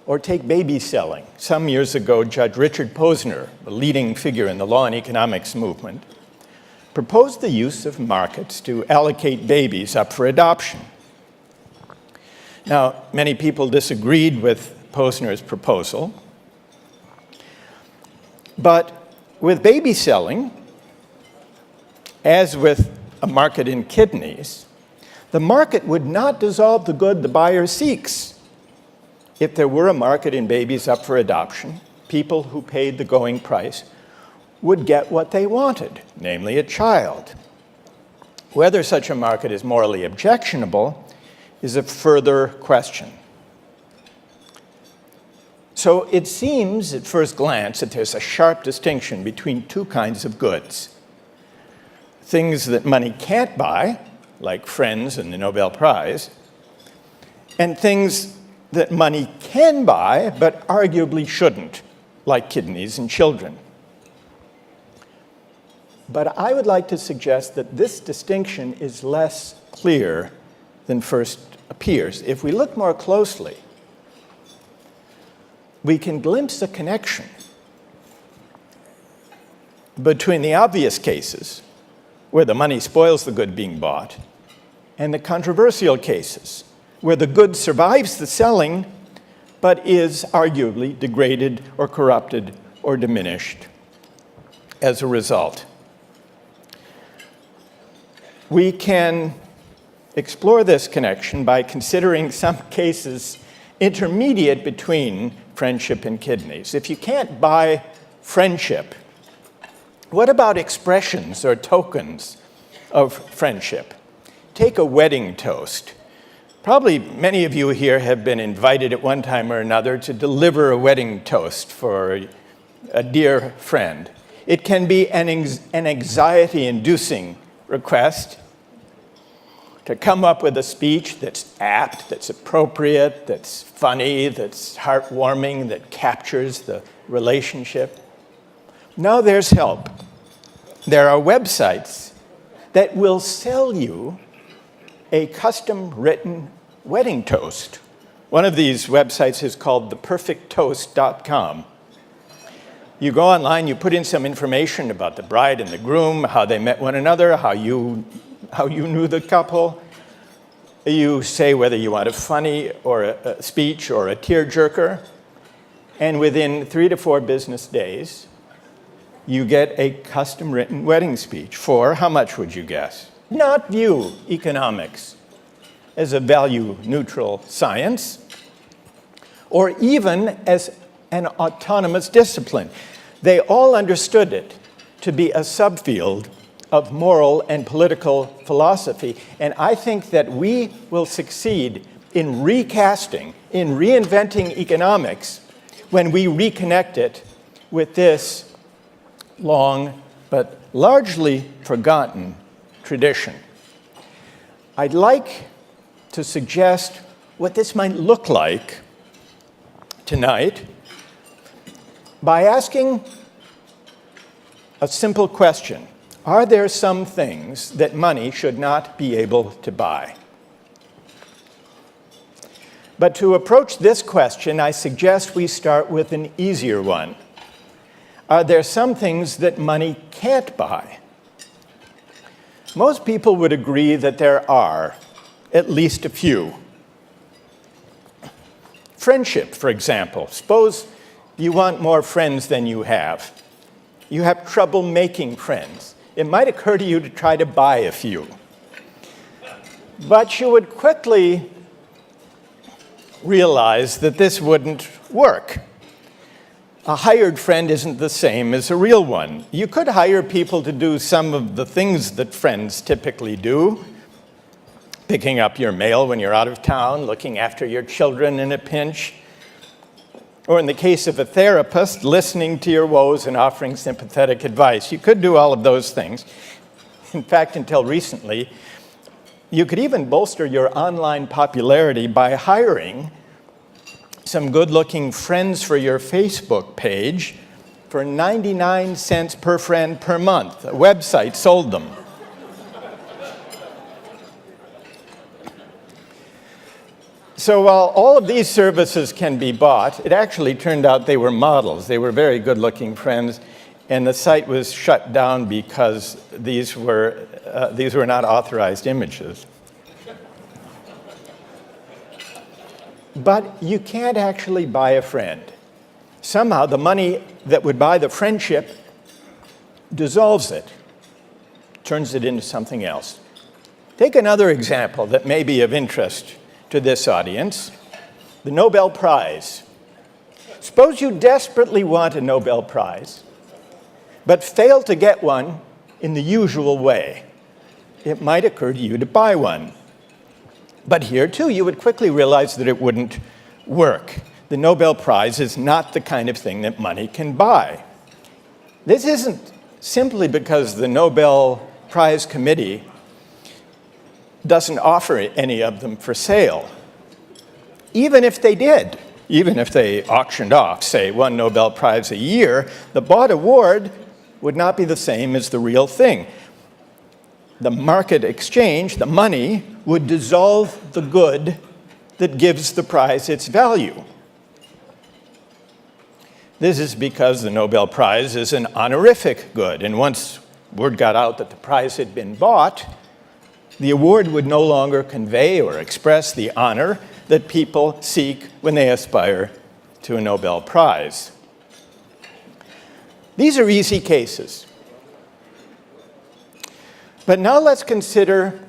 Or take baby selling. Some years ago, Judge Richard Posner, a leading figure in the law and economics movement, proposed the use of markets to allocate babies up for adoption. Now, many people disagreed with Posner's proposal, but with baby selling, as with a market in kidneys, the market would not dissolve the good the buyer seeks. If there were a market in babies up for adoption, people who paid the going price would get what they wanted, namely a child. Whether such a market is morally objectionable is a further question. So it seems at first glance that there's a sharp distinction between two kinds of goods. Things that money can't buy, like friends and the Nobel Prize, and things that money can buy, but arguably shouldn't, like kidneys and children. But I would like to suggest that this distinction is less clear than first appears. If we look more closely, we can glimpse a connection between the obvious cases, where the money spoils the good being bought, and the controversial cases, where the good survives the selling, but is arguably degraded or corrupted or diminished as a result. We can explore this connection by considering some cases intermediate between friendship and kidneys. If you can't buy friendship, what about expressions or tokens of friendship? Take a wedding toast. Probably many of you here have been invited at one time or another to deliver a wedding toast for a dear friend. It can be an anxiety-inducing request to come up with a speech that's apt, that's appropriate, that's funny, that's heartwarming, that captures the relationship. Now there's help. There are websites that will sell you a custom-written wedding toast. One of these websites is called theperfecttoast.com. You go online, you put in some information about the bride and the groom, how they met one another, how you knew the couple. You say whether you want a funny or a speech or a tearjerker, and within 3 to 4 business days, you get a custom-written wedding speech for, how much would you guess? Not view economics as a value-neutral science, or even as an autonomous discipline. They all understood it to be a subfield of moral and political philosophy, and I think that we will succeed in recasting, in reinventing economics when we reconnect it with this long but largely forgotten tradition. I'd like to suggest what this might look like tonight by asking a simple question. Are there some things that money should not be able to buy? But to approach this question, I suggest we start with an easier one. Are there some things that money can't buy? Most people would agree that there are at least a few. Friendship, for example. Suppose you want more friends than you have. You have trouble making friends. It might occur to you to try to buy a few. But you would quickly realize that this wouldn't work. A hired friend isn't the same as a real one. You could hire people to do some of the things that friends typically do, picking up your mail when you're out of town, looking after your children in a pinch, or in the case of a therapist, listening to your woes and offering sympathetic advice. You could do all of those things. In fact, until recently, you could even bolster your online popularity by hiring some good-looking friends for your Facebook page for 99 cents per friend per month. A website sold them. So while all of these services can be bought, it actually turned out they were models. They were very good-looking friends, and the site was shut down because these were not authorized images. But you can't actually buy a friend. Somehow the money that would buy the friendship dissolves it, turns it into something else. Take another example that may be of interest to this audience, the Nobel Prize. Suppose you desperately want a Nobel Prize, but fail to get one in the usual way. It might occur to you to buy one. But here, too, you would quickly realize that it wouldn't work. The Nobel Prize is not the kind of thing that money can buy. This isn't simply because the Nobel Prize Committee doesn't offer any of them for sale. Even if they did, even if they auctioned off, say, one Nobel Prize a year, the bought award would not be the same as the real thing. The market exchange, the money, would dissolve the good that gives the prize its value. This is because the Nobel Prize is an honorific good, and once word got out that the prize had been bought, the award would no longer convey or express the honor that people seek when they aspire to a Nobel Prize. These are easy cases. But now let's consider